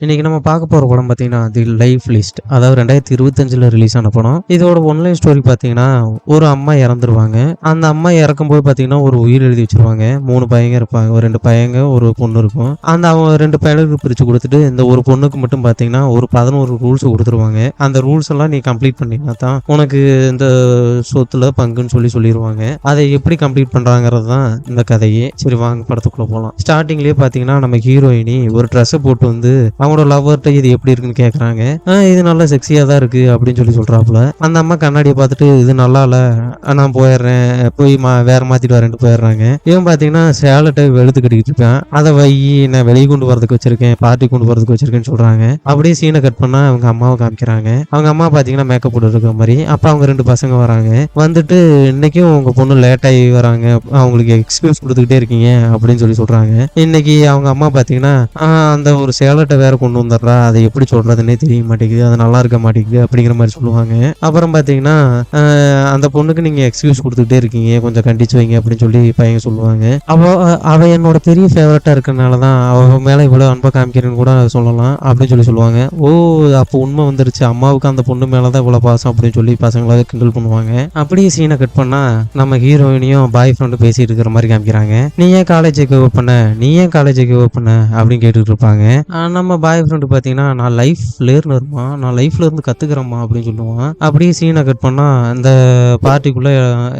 இன்னைக்கு நம்ம பார்க்க போற படம் பார்த்தீங்கன்னா, தி லைஃப் லிஸ்ட். அதாவது 2025ல ரிலீஸ் ஆன படம். இதோட ஒன்லைன் ஸ்டோரி பார்த்தீங்கன்னா, ஒரு அம்மா இறந்துருவாங்க. அந்த அம்மா இறக்கும்போது பார்த்தீங்கன்னா, ஒரு உயிர் எழுதி வச்சுருவாங்க. 3 பையங்க இருப்பாங்க. ஒரு 2 பையங்க, ஒரு பொண்ணு இருக்கும். அவங்க 2 பையனுக்கு பிரிச்சு குடுத்துட்டு, இந்த ஒரு பொண்ணுக்கு மட்டும் பார்த்தீங்கன்னா, ஒரு 11 ரூல்ஸ் குடுத்துருவாங்க. அந்த ரூல்ஸ் எல்லாம் நீ கம்ப்ளீட் பண்ணீங்கன்னா தான், உனக்கு இந்த சொத்துல பங்குன்னு சொல்லிருவாங்க. அதை எப்படி கம்ப்ளீட் பண்றாங்கிறது தான் இந்த கதையே. சரி வாங்க படத்துக்குள்ள போலாம். ஸ்டார்டிங்லயே பார்த்தீங்கன்னா, நம்ம ஹீரோயினி ஒரு ட்ரெஸ்ஸை போட்டு வந்து அவங்களோட லவ்வர்கிட்ட இது எப்படி இருக்குன்னு கேட்குறாங்க. இது நல்லா செக்ஸியாக தான் இருக்குது அப்படின்னு சொல்கிறாப்புல. அந்த அம்மா கண்ணாடியை பார்த்துட்டு இது நல்லா இல்லை, நான் போயிடுறேன், போய் வேற மாற்றிட்டு வரேன்ட்டு போயிடுறாங்க. இவன் பார்த்தீங்கன்னா சேலட்டை வெளுத்து கட்டிக்கிட்டு இருப்பேன். அதை நான் வெளியே கொண்டு வரதுக்கு வச்சிருக்கேன், பார்ட்டி கொண்டு வரதுக்கு வச்சிருக்கேன்னு சொல்கிறாங்க. அப்படியே சீனை கட் பண்ணால் அவங்க அம்மாவை காமிக்கிறாங்க. அவங்க அம்மா பார்த்தீங்கன்னா மேக்கப் போட்டு இருக்கிற மாதிரி. அப்போ அவங்க 2 பசங்க வராங்க. வந்துட்டு இன்னைக்கும் உங்கள் பொண்ணு லேட்டாகி வராங்க, அவங்களுக்கு எக்ஸ்கியூஸ் கொடுத்துக்கிட்டே இருக்கீங்க அப்படின்னு சொல்கிறாங்க. இன்னைக்கு அவங்க அம்மா பார்த்தீங்கன்னா அந்த ஒரு சேலட்டை வேற கொண்டு வந்துடுறா, அதை எப்படி சொல்றதுன்னே தெரிய மாட்டேங்குது, அது நல்லா இருக்க மாட்டேங்குது அப்படிங்கிற மாதிரி சொல்லுவாங்க. அப்புறம் பார்த்தீங்கன்னா அந்த பொண்ணுக்கு நீங்க எக்ஸ்கியூஸ் கொடுத்துக்கிட்டே இருக்கீங்க, கொஞ்சம் கண்டிச்சு வைங்க அப்படின்னு சொல்லி பையன் சொல்லுவாங்க. அவ என்னோட பெரிய ஃபேவரட்டா இருக்கறனால தான் அவ மேல இவ்வளவு அன்பை காமிக்கிறேன்னு கூட சொல்லலாம் அப்படின்னு சொல்லுவாங்க. ஓ, அப்போ உண்மை வந்துருச்சு, அம்மாவுக்கு அந்த பொண்ணு மேலதான் இவ்வளவு பாசம் அப்படின்னு சொல்லி பசங்களாக கிண்டல் பண்ணுவாங்க. அப்படியே சீனை கட் பண்ணா நம்ம ஹீரோயினியும் பாய் ஃப்ரெண்டு பேசிட்டு இருக்கிற மாதிரி காமிக்கிறாங்க. நீ ஏன் காலேஜுக்கு ஓப்பன் பண்ண அப்படின்னு கேட்டுட்டு இருப்பாங்க. நம்ம பாய் ஃப்ரெண்டு பார்த்தீங்கன்னா நான் லைஃப் லேர்னர்மா, நான் லைஃப்ல இருந்து கற்றுக்கிறேம்மா அப்படின்னு சொல்லுவான். அப்படியே சீனை கட் பண்ணால் இந்த பார்ட்டிக்குள்ளே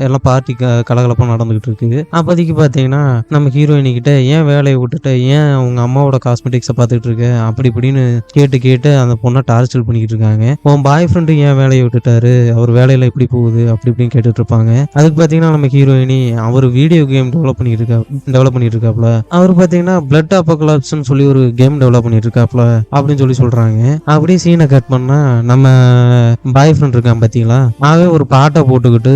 எல்லாம் பார்ட்டி கலகலப்பாக நடந்துகிட்டு இருக்கு. அப்போதைக்கு பார்த்தீங்கன்னா நம்ம ஹீரோயினிக்கிட்ட ஏன் வேலையை விட்டுட்டு ஏன் அவங்க அம்மாவோட காஸ்மெட்டிக்ஸை பார்த்துட்டு இருக்க அப்படி இப்படின்னு கேட்டு அந்த பொண்ணை டார்ச்சர் பண்ணிக்கிட்டு இருக்காங்க. உன் பாய் ஃப்ரெண்டு ஏன் வேலையை விட்டுட்டாரு, அவர் வேலையில் எப்படி போகுது அப்படி இப்படின்னு கேட்டுட்டு இருப்பாங்க. அதுக்கு பார்த்தீங்கன்னா நம்ம ஹீரோயினி அவர் வீடியோ கேம் டெவலப் பண்ணிட்டு இருக்காப்ல. அவர் பார்த்தீங்கன்னா பிளட் அப்போகலாப்ஸ்னு சொல்லி ஒரு கேம் டெவலப் பண்ணிட்டு இருக்காப்ல அப்படின்னு சொல்றாங்க. அப்படியே சீனை கட் பண்ணா நம்ம பாய் ஃப்ரெண்ட் இருக்கான் பாத்தீங்களா, அவன் ஒரு பாட்டை போட்டுக்கிட்டு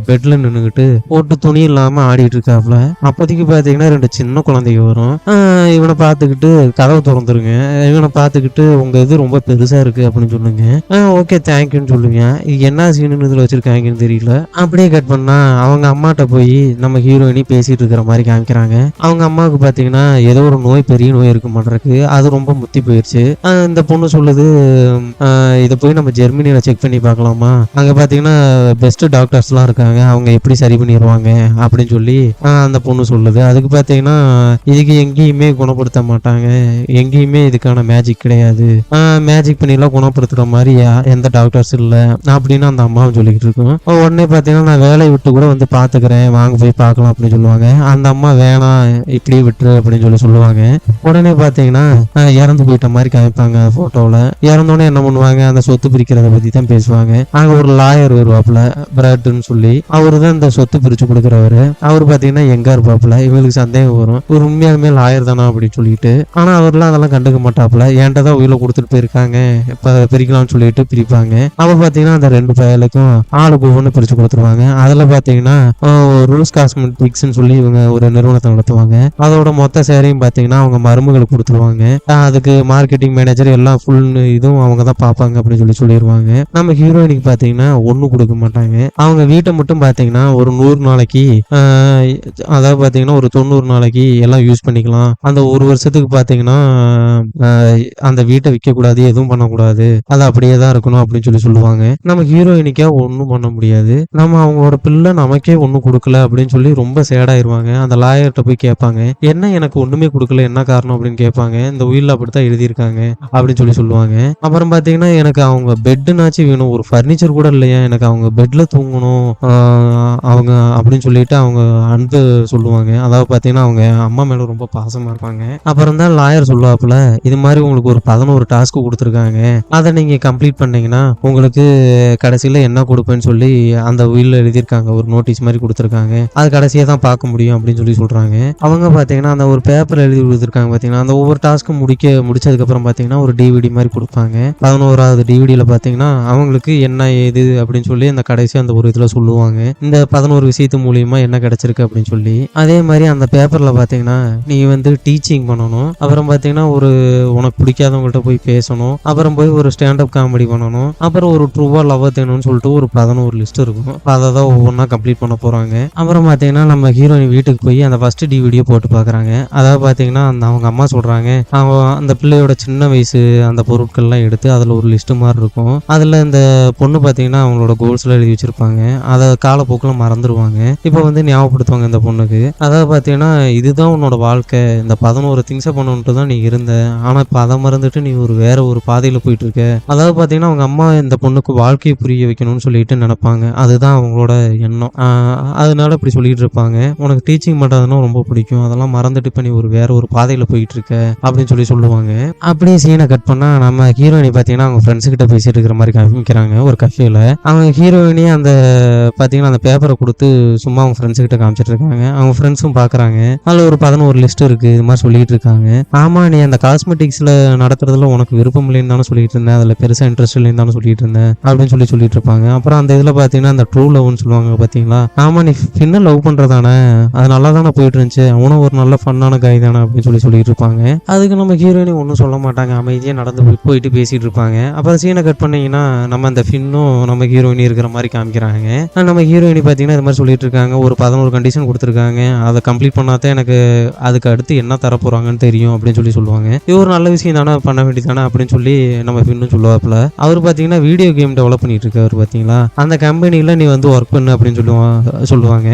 பெட்ல நின்னுக்கிட்டு போட்டு துணி இல்லாம ஆடிட்டு இருக்காப்ல. அப்போதைக்கு பாத்தீங்கன்னா 2 சின்ன குழந்தைங்க வரும். இவனை பார்த்துக்கிட்டு கதவை திறந்துருங்க, இவனை பார்த்துக்கிட்டு உங்க இது ரொம்ப பெருசா இருக்கு அப்படின்னு சொல்லுங்க. ஓகே தேங்க்யூன்னு சொல்லுங்க. என்ன சீனு இதுல வச்சிருக்காங்கன்னு தெரியல. அப்படியே கட் பண்ணா அவங்க அம்மாட்ட போய் நம்ம ஹீரோயினி பேசிட்டு இருக்கிற மாதிரி காமிக்கிறாங்க. அவங்க அம்மாவுக்கு பாத்தீங்கன்னா ஏதோ ஒரு நோய், பெரிய நோய் இருக்கு மாட்டிருக்கு, அது ரொம்ப முத்தி போயிடுச்சு. இந்த பொண்ணு சொல்லுது இதை போய் நம்ம ஜெர்மனியில செக் பண்ணி பார்க்கலாமா, அங்க பாத்தீங்கன்னா பெஸ்ட் டாக்டர்ஸ் எல்லாம் இருக்காங்க, அவங்க எப்படி சரி பண்ணிடுவாங்க அப்படின்னு சொல்லி அந்த பொண்ணு சொல்லுது. அதுக்கு பாத்தீங்கன்னா இதுக்கு எங்கேயுமே குணப்படுத்த மாட்டாங்க, எங்கேயுமே இதுக்கான மேஜிக் கிடையாது, மேஜிக் பண்ணிலாம் குணப்படுத்துற மாதிரி எந்த டாக்டர்ஸ் இல்லை அப்படின்னு அந்த அம்மாவும் சொல்லிக்கிட்டு இருக்கும். உடனே பாத்தீங்கன்னா நான் வேலையை விட்டு கூட வந்து பாத்துக்கிறேன், வாங்க போய் பார்க்கலாம் அப்படின்னு சொல்லுவாங்க. அந்த அம்மா வேணாம் இப்படியே விட்டுரு அப்படின்னு சொல்லுவாங்க. உடனே பாத்தீங்கன்னா இறந்து போயிட்ட மாதிரி காமிப்பாங்க போட்டோல. இறந்தோடனே என்ன பண்ணுவாங்க, அந்த சொத்து பிரிக்கிறத பத்தி தான் பேசுவாங்க. அங்க ஒரு லாயர் வருவாப்புல, பிராட்னு சொல்லி, அவரு தான் இந்த சொத்து பிரிச்சு கொடுக்குறவரு. அவரு பாத்தீங்கன்னா எங்க இருப்பாப்புல. இவங்களுக்கு சந்தேகம் வரும், ஒரு உண்மையாலுமே லாயர் தானா அப்படின்னு சொல்லிட்டு. ஆனா அவர்லாம் அதெல்லாம் கண்டுக்க மாட்டாப்புல, என்கிட்ட தான் உயிரை கொடுத்துட்டு போயிருக்காங்க, இப்ப பிரிக்கலாம்னு சொல்லிட்டு பிரிப்பாங்க. அப்ப பாத்தீங்கன்னா அந்த 2 பயலுக்கும் ஆளுக்கு ஒவ்வொன்று பிரிச்சு கொடுத்துருவாங்க. அதுல பாத்தீங்கன்னா ரூல்ஸ் காஸ்மெட்டிக்ஸ்ன்னு சொல்லி இவங்க ஒரு நிறுவனத்தை நடத்துவாங்க. அதோட மொத்த சேரையும் பாத்தீங்கன்னா அவங்க மருமகளுக்கு கொடுத்துருவாங்க. அதுக்கு மார்க்கெட்டிங் மேனேஜர் எல்லாம் ஃபுல் இதுவும் அவங்க தான் பார்ப்பாங்க அப்படின்னு சொல்லிடுவாங்க. நம்ம ஹீரோயினுக்கு பாத்தீங்கன்னா ஒன்றும் கொடுக்க மாட்டாங்க. அவங்க வீட்டை மட்டும் பாத்தீங்கன்னா ஒரு 100 நாளைக்கு, அதாவது பாத்தீங்கன்னா ஒரு 90 நாளைக்கு எல்லாம் யூஸ் பண்ணிக்கலாம், அந்த ஒரு வருஷத்துக்கு பாத்தீங்கன்னா அந்த வீட்டை விற்க கூடாது, எதுவும் பண்ணக்கூடாது, அது அப்படியே தான் இருக்கணும் அப்படின்னு சொல்லுவாங்க. நம்ம ஹீரோயினிக்கா ஒன்றும் பண்ண முடியாது. நம்ம அவங்களோட பிள்ளை நமக்கே ஒன்றும் கொடுக்கல அப்படின்னு சொல்லி ரொம்ப சேடாயிருவாங்க. அந்த லாயர்கிட்ட போய் கேட்பாங்க, என்ன எனக்கு ஒண்ணுமே கொடுக்கல, என்ன காரணம் அப்படின்னு கேட்பாங்க. இந்த உயிரில் அப்படித்தான் எழுதியிருக்காங்க அப்படின்னு சொல்லுவாங்க. அப்புறம் பாத்தீங்கன்னா எனக்கு அவங்க பெட்டுனாச்சும் வேணும், ஒரு ஃபர்னிச்சர் கூட இல்லையா, எனக்கு அவங்க பெட்ல தூங்கணும் அவங்க அப்படின்னு சொல்லிட்டு அவங்க அன்பு சொல்லுவாங்க. அதாவது பாத்தீங்கன்னா அவங்க அம்மா மேல ரொம்ப பாசமா இருப்பாங்க. அப்புறம் தான் லாயர் சொல்லுவாப்புல, இது மாதிரி உங்களுக்கு ஒரு 11 டாஸ்க் கொடுத்துருக்காங்க, அதை நீங்க கம்ப்ளீட் பண்ணீங்கன்னா உங்களுக்கு கடைசியில என்ன கொடுப்பேன்னு சொல்லி அந்த உயிரில் எழுதியிருக்காங்க, ஒரு நோட்டீஸ் மாதிரி கொடுத்துருக்காங்க, அது கடைசியா தான் பார்க்க முடியும் அப்படின்னு சொல்றாங்க. அவங்க பாத்தீங்கன்னா அந்த ஒரு பேப்பர் எழுதி கொடுத்துருக்காங்க பாத்தீங்கன்னா, அந்த ஒவ்வொரு டாஸ்க்கும் முடிச்சதுக்கு அப்புறம் பாத்தீங்கன்னா ஒரு டிவிடி மாதிரி கொடுப்பாங்க. 11வது டிவிடியில பாத்தீங்கன்னா அவங்களுக்கு என்ன ஏது அப்படின்னு சொல்லி அந்த கடைசி அந்த ஒரு இதுல சொல்லுவாங்க, இந்த 11 விஷயத்து மூலியமா என்ன கிடைச்சிருக்கு அப்படின்னு சொல்லி. அதே மாதிரி அந்த பேப்பர்ல பாத்தீங்கன்னா நீ வந்து டீச்சிங் பண்ணணும், அப்புறம் பாத்தீங்கன்னா ஒரு உனக்கு பிடிக்காதவங்கள்ட்ட போய் பேசணும், அப்புறம் போய் ஒரு ஸ்டாண்டப் காமெடி பண்ணணும், அப்புறம் ஒரு ட்ரூவா லவ் தேணும்னு சொல்லிட்டு ஒரு 11 லிஸ்ட் இருக்கும். அதை தான் ஒவ்வொன்றா கம்ப்ளீட் பண்ண போறாங்க. அப்புறம் பாத்தீங்கன்னா நம்ம ஹீரோயின் வீட்டுக்கு போய் அந்த ஃபர்ஸ்ட் டிவிடியோ போட்டு பாக்குறாங்க. அதாவது பாத்தீங்கன்னா அவங்க அம்மா சொல்றாங்க, அவங்க அந்த அந்த பிள்ளையோட சின்ன வயசு அந்த பொருட்கள்லாம் எடுத்து அதில் ஒரு லிஸ்ட்டு மாதிரி இருக்கும். அதில் இந்த பொண்ணு பார்த்தீங்கன்னா அவங்களோட கோல்ஸ்லாம் எழுதி வச்சுருப்பாங்க. அதை காலப்போக்கில் மறந்துடுவாங்க. இப்போ வந்து ஞாபகப்படுத்துவாங்க இந்த பொண்ணுக்கு. அதாவது பார்த்தீங்கன்னா இதுதான் உன்னோட வாழ்க்கை, இந்த 11 திங்ஸை பண்ணணுன்ட்டு தான் நீ இருந்த, ஆனால் இப்போ அதை மறந்துட்டு நீ வேற ஒரு பாதையில் போயிட்டு இருக்க. அதாவது பார்த்தீங்கன்னா அவங்க அம்மா இந்த பொண்ணுக்கு வாழ்க்கையை புரிய வைக்கணும்னு சொல்லிட்டு நினைப்பாங்க. அதுதான் அவங்களோட எண்ணம். அதனால இப்படி சொல்லிட்டு இருப்பாங்க, உனக்கு டீச்சிங் பண்ணுறதுனா ரொம்ப பிடிக்கும், அதெல்லாம் மறந்துட்டு இப்போ நீ வேற ஒரு பாதையில் போயிட்டு இருக்க அப்படின்னு சொல்லுவாங்க. அப்படியே சீனை கட் பண்ணால் நம்ம ஹீரோயினி பார்த்தீங்கன்னா அவங்க ஃப்ரெண்ட்ஸ் கிட்ட பேசிட்டு இருக்கிற மாதிரி காமிக்கிறாங்க ஒரு கஃபேல. அவங்க ஹீரோயினி அந்த பார்த்தீங்கன்னா அந்த பேப்பரை கொடுத்து சும்மா அவங்க ஃப்ரெண்ட்ஸ் கிட்ட காமிச்சிட்டு இருக்காங்க. அவங்க ஃப்ரெண்ட்ஸும் பார்க்குறாங்க. அதில் ஒரு 11 லிஸ்ட் இருக்கு. இது மாதிரி சொல்லிட்டு இருக்காங்க. ஆமா, நீ அந்த காஸ்மெட்டிக்ஸ்ல நடக்கிறதுல உனக்கு விருப்பம் இல்லைன்னு தானே சொல்லிட்டு இருந்தேன், அதில் பெருசாக இன்ட்ரெஸ்ட் இல்லைன்னு தானே சொல்லிட்டு இருந்தேன் அப்படின்னு சொல்லிட்டு இருப்பாங்க. அப்புறம் அந்த இதில் பார்த்தீங்கன்னா அந்த ட்ரூ லவ்னு சொல்லுவாங்க பார்த்தீங்களா. ஆமா, நீ ஃபின்னை லவ் பண்ணுறதானே, அது நல்லா தானே போயிட்டு இருந்துச்சு, அவனும் ஒரு நல்ல ஃபன்னான காய் தானே அப்படின்னு சொல்லிட்டு இருப்பாங்க. அதுக்கு நம்ம ஹீரோயினி ஒன்றும் சொல்ல மாட்டாங்க, அமைதியாக நடந்து போயிட்டு பேசிட்டு இருப்பாங்க. அப்புறம் சீனை கட் பண்ணீங்கன்னா நம்ம அந்த ஃபின்னும் நம்ம ஹீரோயினி இருக்கிற மாதிரி காமிக்கிறாங்க. நம்ம ஹீரோயினி பார்த்தீங்கன்னா இது மாதிரி சொல்லிட்டு இருக்காங்க, ஒரு 11 கண்டிஷன் கொடுத்துருக்காங்க, அதை கம்ப்ளீட் பண்ணாதான் எனக்கு அதுக்கு அடுத்து என்ன தர போறாங்கன்னு தெரியும் அப்படின்னு சொல்லுவாங்க. இது ஒரு நல்ல விஷயம் தானே, பண்ண வேண்டியதானே அப்படின்னு சொல்லி நம்ம ஃபின்னும் சொல்லுவாப்புல. அவர் பார்த்தீங்கன்னா வீடியோ கேம் டெவலப் பண்ணிட்டு இருக்காரு பார்த்தீங்களா, அந்த கம்பெனியில் நீ வந்து ஒர்க் பண்ணு அப்படின்னு சொல்லுவாங்க.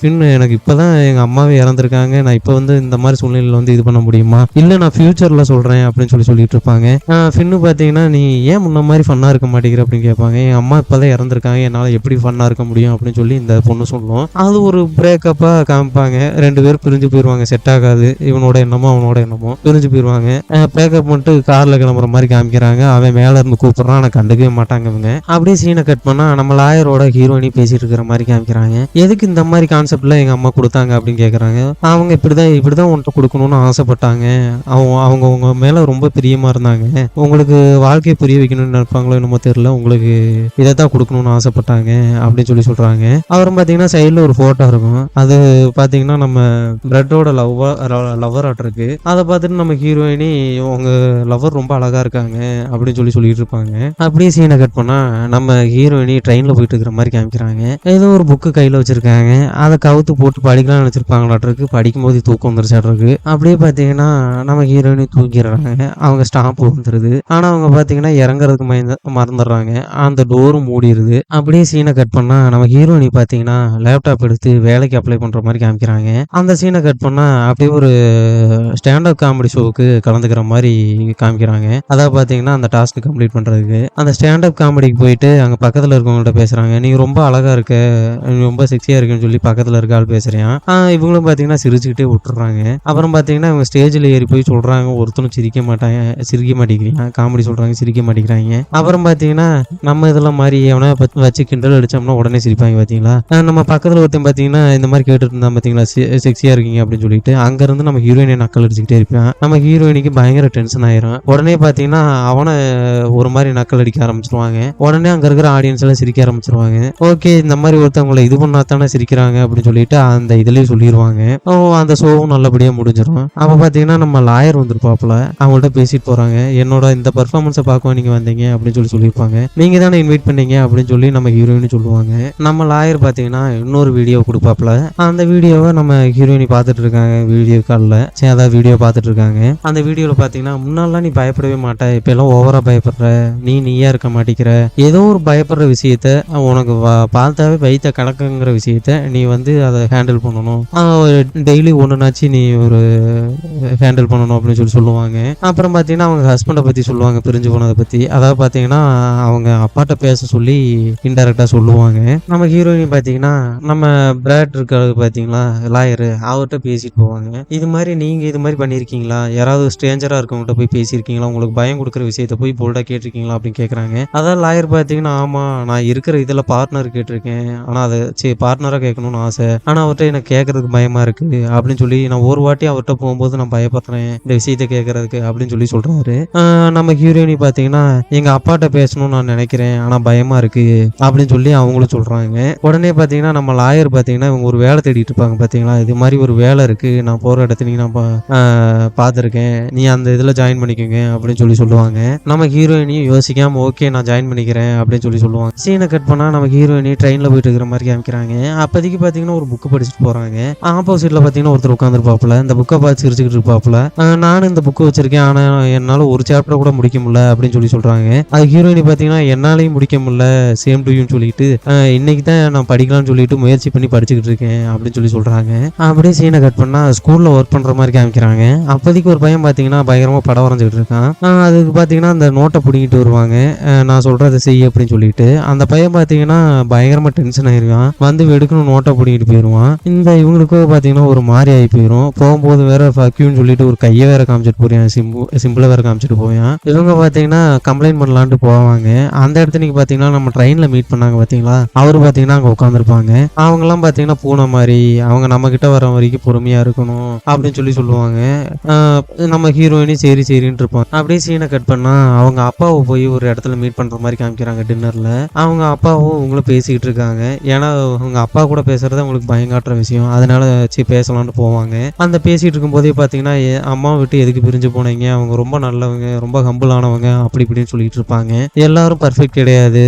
ஃபின், எனக்கு இப்போதான் எங்கள் அம்மாவே இறந்துருக்காங்க, நான் இப்போ வந்து இந்த மாதிரி சூழ்நிலையில் வந்து இது பண்ண முடியுமா, இல்லை நான் ஃபியூச்சரில் சொல்கிறேன் அப்படின்னு சொல்லிட்டு இருப்பாங்க. ஃபின்னு பார்த்தீங்கன்னா நீ ஏன் முன்ன மாதிரி ஃபன்னாக இருக்க மாட்டேங்கிற அப்படின்னு கேட்பாங்க. என் அம்மா இப்போதான் இறந்துருக்காங்க, என்னால் எப்படி ஃபன்னாக இருக்க முடியும் அப்படின்னு சொல்லி இந்த பொண்ணு சொல்லும். அது ஒரு பிரேக்கப்பாக காமிப்பாங்க. 2 பேரும் பிரிஞ்சு போயிடுவாங்க, செட் ஆகாது, இவனோட எண்ணமோ அவனோட எண்ணமோ, பிரிஞ்சு போயிடுவாங்க. பிரேக்கப் பண்ணிட்டு காரில் கிளம்புற மாதிரி காமிக்கிறாங்க. அவன் மேலே இருந்து கூப்பிட்றான், ஆனால் கண்டுக்கவே மாட்டாங்க இவங்க. அப்படியே சீனை கட் பண்ணால் நம்ம லாயரோட ஹீரோயினி பேசிட்டு இருக்கிற மாதிரி காமிக்கிறாங்க. எதுக்கு இந்த மாதிரி கான்செப்ட்ல எங்கள் அம்மா கொடுத்தாங்க அப்படின்னு கேட்குறாங்க. அவங்க இப்படிதான் உன்கிட்ட கொடுக்கணும்னு ஆசைப்பட்டாங்க, அவங்க உங்க மேலே ரொம்ப பிரியமாக இருந்தாங்க, உங்களுக்கு வாழ்க்கையை புரிய வைக்கணும்னு நினைப்பாங்களோ என்னமோ தெரியல, உங்களுக்கு இதை தான் கொடுக்கணும்னு ஆசைப்பட்டாங்க அப்படின்னு சொல்கிறாங்க. அப்புறம் பார்த்தீங்கன்னா சைடில் ஒரு ஃபோட்டோ இருக்கும். அது பார்த்தீங்கன்னா நம்ம பிரெட்டோட லவ்வர் ஆட் இருக்கு. அதை பார்த்துட்டு நம்ம ஹீரோயினி உங்க லவ்வர் ரொம்ப அழகா இருக்காங்க அப்படின்னு சொல்லிட்டு இருப்பாங்க. அப்படியே சீனை கட் பண்ணா நம்ம ஹீரோயினி ட்ரெயினில் போயிட்டு இருக்கிற மாதிரி காமிக்கிறாங்க. ஏதோ ஒரு புக்கு கையில் வச்சிருக்காங்க, அதை கவுத்து போட்டு படிக்கலாம்னு நினச்சிருப்பாங்களாட்டிருக்கு. படிக்கும்போது தூக்கம் வந்துருச்சாட்டிருக்கு. அப்படியே பார்த்தீங்கன்னா நம்ம ஹீரோயினி தூக்கிடுறாங்க. அவங்க ஸ்டாப் வந்துடுது. ஆனால் அவங்க பார்த்தீங்கன்னா இறங்குறதுக்கு மறந்துடுறாங்க. அந்த டோரும் மூடிடுது. அப்படியே சீனை கட் பண்ணா நம்ம ஹீரோயினி பார்த்தீங்கன்னா லேப்டாப் எடுத்து வேலைக்கு அப்ளை பண்ணுற மாதிரி காமிக்கிறாங்க. அந்த சீனை கட் பண்ணா அப்படியே ஒரு ஸ்டாண்டப் காமெடி ஷோவுக்கு கலந்துக்கிற மாதிரி காமிக்கிறாங்க. அதாவது பார்த்தீங்கன்னா அந்த டாஸ்க் கம்ப்ளீட் பண்ணுறதுக்கு அந்த ஸ்டாண்டப் காமெடிக்கு போயிட்டு அங்கே பக்கத்தில் இருக்கவங்கள்ட்ட பேசுகிறாங்க. நீங்கள் ரொம்ப அழகாக இருக்க, ரொம்ப செக்ஸியாக இருக்குன்னு சொல்லி பக்கத்தில் இருக்க ஆள் பேசுகிறேன். இவங்களும் பார்த்தீங்கன்னா சிரிச்சுக்கிட்டே விட்டுறாங்க. அப்புறம் பார்த்தீங்கன்னா இவங்க ஸ்டேஜில் ஏறி போய் சொல்கிறாங்க, ஒருத்தரும் சிரிக்க மாட்டேங்கிறீங்க, காமெடி சொல்கிறாங்க, சிரிக்க மாட்டேங்கிறாங்க. அப்புறம் பார்த்தீங்கன்னா நம்ம இதெல்லாம் மாதிரி எவனா வச்சு கிண்டல் அடிச்சோம்னா உடனே சிரிப்பாங்க பார்த்தீங்களா. நம்ம பக்கத்தில் ஒருத்தன் பார்த்தீங்கன்னா இந்த மாதிரி கேட்டுட்டு இருந்தா பார்த்தீங்களா, செக்ஸியாக இருக்கீங்க அப்படின்னு சொல்லிட்டு அங்கேருந்து நம்ம ஹீரோயினை நக்கல் அடிச்சுக்கிட்டே இருப்பான். நம்ம ஹீரோயினிக்கு பயங்கர டென்ஷன் ஆயிரும். உடனே பார்த்தீங்கன்னா அவனை ஒரு மாதிரி நக்கல் அடிக்க ஆரம்பிச்சிருவாங்க. உடனே அங்கே இருக்கிற ஆடியன்ஸ் எல்லாம் சிரிக்க ஆரம்பிச்சிருவாங்க. ஓகே, இந்த மாதிரி ஒருத்தவங்களை இது பண்ணா தானே சிரிக்கிறாங்க அப்படின்னு சொல்லிட்டு அந்த இதுலேயே சொல்லிடுவாங்க. அந்த ஷோவும் நல்லபடியாக முடிஞ்சிடும். அப்போ பார்த்தீங்கன்னா நம்ம லாயர் வந்துருப்பாப்புல, அவங்கள்ட்ட பேசிட்டு போகிறாங்க. என்னோட இந்த பர்ஃபார்மன்ஸை பார்க்க நீங்கள் வந்தீங்க அப்படின்னு சொல்லியிருப்பாங்க. நீங்கள் தானே இன்வைட் பண்ணீங்க அப்படின்னு சொல்லி நம்ம ஹீரோயினி சொல்லுவாங்க. நம்ம லாயர் பார்த்தீங்கன்னா இன்னொரு வீடியோ கொடுப்பாப்புல. அந்த வீடியோவை நம்ம ஹீரோயினி பார்த்துட்டு இருக்காங்க. வீடியோ காலில் அதாவது வீடியோ பார்த்துட்டு இருக்காங்க. அந்த வீடியோவில் பார்த்தீங்கன்னா முன்னாலாம் நீ பயப்படவே மாட்ட, இப்போ எல்லாம் ஓவராக பயப்படுற, நீயா இருக்க மாட்டேங்கிற, ஏதோ ஒரு பயப்படுற விஷயத்த உனக்கு பார்த்தாவே வைத்த கணக்குங்கிற விஷயத்த நீ வந்து அதை ஹேண்டில் பண்ணணும், டெய்லி ஒன்றுனாச்சு நீ ஒரு ஹேண்டில் பண்ணணும் அப்படின்னு சொல்லுவாங்க. அப்புறம் பார்த்தீங்கன்னா அவங்க ஹஸ்பண்டை பற்றி சொல்லுவாங்க, பிரிஞ்சு போனதை பற்றி. அதாவது பார்த்தீங்கன்னா அவங்க அப்பாட்ட பேச சொல்லி இன்டெரக்டாக சொல்லுவாங்க. நம்ம ஹீரோயினி பார்த்தீங்கன்னா நம்ம பிராட் இருக்கிறது பார்த்தீங்களா லாயரு, அவர்கிட்ட பேசிட்டு போவாங்க. இது மாதிரி நீங்கள் இது மாதிரி பண்ணியிருக்கீங்களா, யாராவது ஸ்ட்ரேஞ்சராக இருக்கவங்கள்ட்ட போய் பேசியிருக்கீங்களா, உங்களுக்கு பயம் கொடுக்குற விஷயத்த போய் போல்டாக கேட்டிருக்கீங்களா அப்படின்னு கேட்குறாங்க. அதான் லாயர் பார்த்தீங்கன்னா ஆமாம், நான் இருக்கிற இதில் பார்ட்னர் கேட்டிருக்கேன், ஆனால் அதை பார்ட்னராக கேட்கணும்னு ஆசை, ஆனால் அவர்கிட்ட எனக்கு கேட்கறதுக்கு பயமாக இருக்குது அப்படின்னு சொல்லி நான் ஒரு வாட்டி அவர்கிட்ட போகும்போது நான் பயப்படுறேன் இந்த விஷயத்த கேட்கறதுக்கு அப்படின்னு சொல்கிறாரு. நம்ம ஹீரோயினி பார்த்தீங்கன்னா எங்கள் அப்பாட்ட பேசணும்னு நான் நினைக்கிறேன், ஆனால் பயமாக இருக்குது அப்படின்னு சொல்லி அவங்களும் சொல்கிறாங்க. உடனே பார்த்தீங்கன்னா நம்ம லாயர் பார்த்தீங்கன்னா இவங்க ஒரு வேலை தேடிட்டு இருப்பாங்க பார்த்தீங்களா, இது மாதிரி ஒரு வேலை இருக்குது, நான் போகிற இடத்துல நான் பார்த்துருக்கேன், நீ அந்த இதில் ஜாயின் பண்ணிக்கோங்க அப்படின்னு சொல்லுவாங்க. நம்ம ஹீரோயினியும் யோசிக்காமல் ஓகே நான் ஜாயின் பண்ணிக்கிறேன் அப்படின்னு சொல்லுவாங்க. சீனை கட் பண்ணால் நம்ம ஹீரோயினி ட்ரெயினில் போயிட்டு இருக்கிற மாதிரி காமிக்கிறாங்க. அப்போதைக்கு பார்த்தீங்கன்னா ஒரு புக்கு படிச்சுட்டு போகிறாங்க. ஆப்போசிட்டில் பார்த்தீங்கன்னா ஒருத்தர் உட்காந்துருப்பாப்புல, இந்த புக்கை பார்த்து சிரிச்சுக்கிட்டு இருப்பாப்புல. நானும் இந்த புக்கு வச்சிருக்கேன், ஆனா என்னால ஒரு சாப்டர் கூட முடிக்க முடியல அப்படின்னு சொல்றாங்க. அது ஹீரோயினி பார்த்தீங்கன்னா என்னாலையும் முடிக்க முடியல, சேம் டு யூன்னு சொல்லிட்டு இன்னைக்கு தான் நான் படிக்கலாம்னு சொல்லிட்டு முயற்சி பண்ணி படிச்சுக்கிட்டு இருக்கேன் அப்படின்னு சொல்றாங்க. அப்படியே சீனை கட் பண்ணா ஸ்கூல்ல ஒர்க் பண்ற மாதிரி காமிக்கிறாங்க. அப்போதைக்கு ஒரு பையன் பார்த்தீங்கன்னா பயங்கரமா படம் வரைஞ்சிட்டு இருக்கான். அதுக்கு பார்த்தீங்கன்னா அந்த நோட்டை பிடிங்கிட்டு வருவாங்க, நான் சொல்றதை செய் அப்படின்னு சொல்லிட்டு. அந்த பையன் பார்த்தீங்கன்னா பயங்கரமா டென்ஷன் ஆயிருவான், வந்து எடுக்கணும் நோட்டை பிடிங்கிட்டு போயிடுவான். இவங்களுக்கும் பார்த்தீங்கன்னா ஒரு மாதிரி ஆகி போயிடும். போகும்போது வேற ஃபக்யூன்னு சொல்லிட்டு ஒரு கையை வேற காமிச்சிட்டு போறேன், சிம்பிளை வேற காமிச்சிட்டு போவேன். இவங்க பார்த்தீங்கன்னா கம்ப்ளைண்ட் பண்ணலான்ட்டு போவாங்க. அந்த இடத்துல நீங்க பார்த்தீங்கன்னா நம்ம ட்ரெயின்ல மீட் பண்ணாங்க பார்த்தீங்களா, அவரு பார்த்தீங்கன்னா அங்கே உட்காந்துருப்பாங்க. அவங்கெல்லாம் பார்த்தீங்கன்னா பூனை மாதிரி, அவங்க நம்ம கிட்ட வர வரைக்கும் பொறுமையா இருக்கணும் அப்படின்னு சொல்லுவாங்க. நம்ம ஹீரோயினி சரி சரின்னு இருப்பாங்க. அப்படியே சீனை கட் பண்ணா அவங்க அப்பாவை போய் ஒரு இடத்துல மீட் பண்ற மாதிரி காமிக்கிறாங்க டின்னர்ல. அவங்க அப்பாவும் உங்களும் பேசிக்கிட்டு இருக்காங்க. ஏன்னா அவங்க அப்பா கூட பேசுறது அவங்களுக்கு பயங்காட்டுற விஷயம், அதனால பேசலாம்னு போவாங்க. அந்த பேசிட்டு இருக்கும் போதே பார்த்தீங்கன்னா அம்மா விட்டு எதுக்கு பிரிஞ்சு போனீங்க, அவங்க ரொம்ப நல்லவங்க, ரொம்ப ஹம்பிளானவங்க அப்படி இப்படின்னு சொல்லிட்டு இருப்பாங்க. எல்லாரும் பர்ஃபெக்ட் கிடையாது,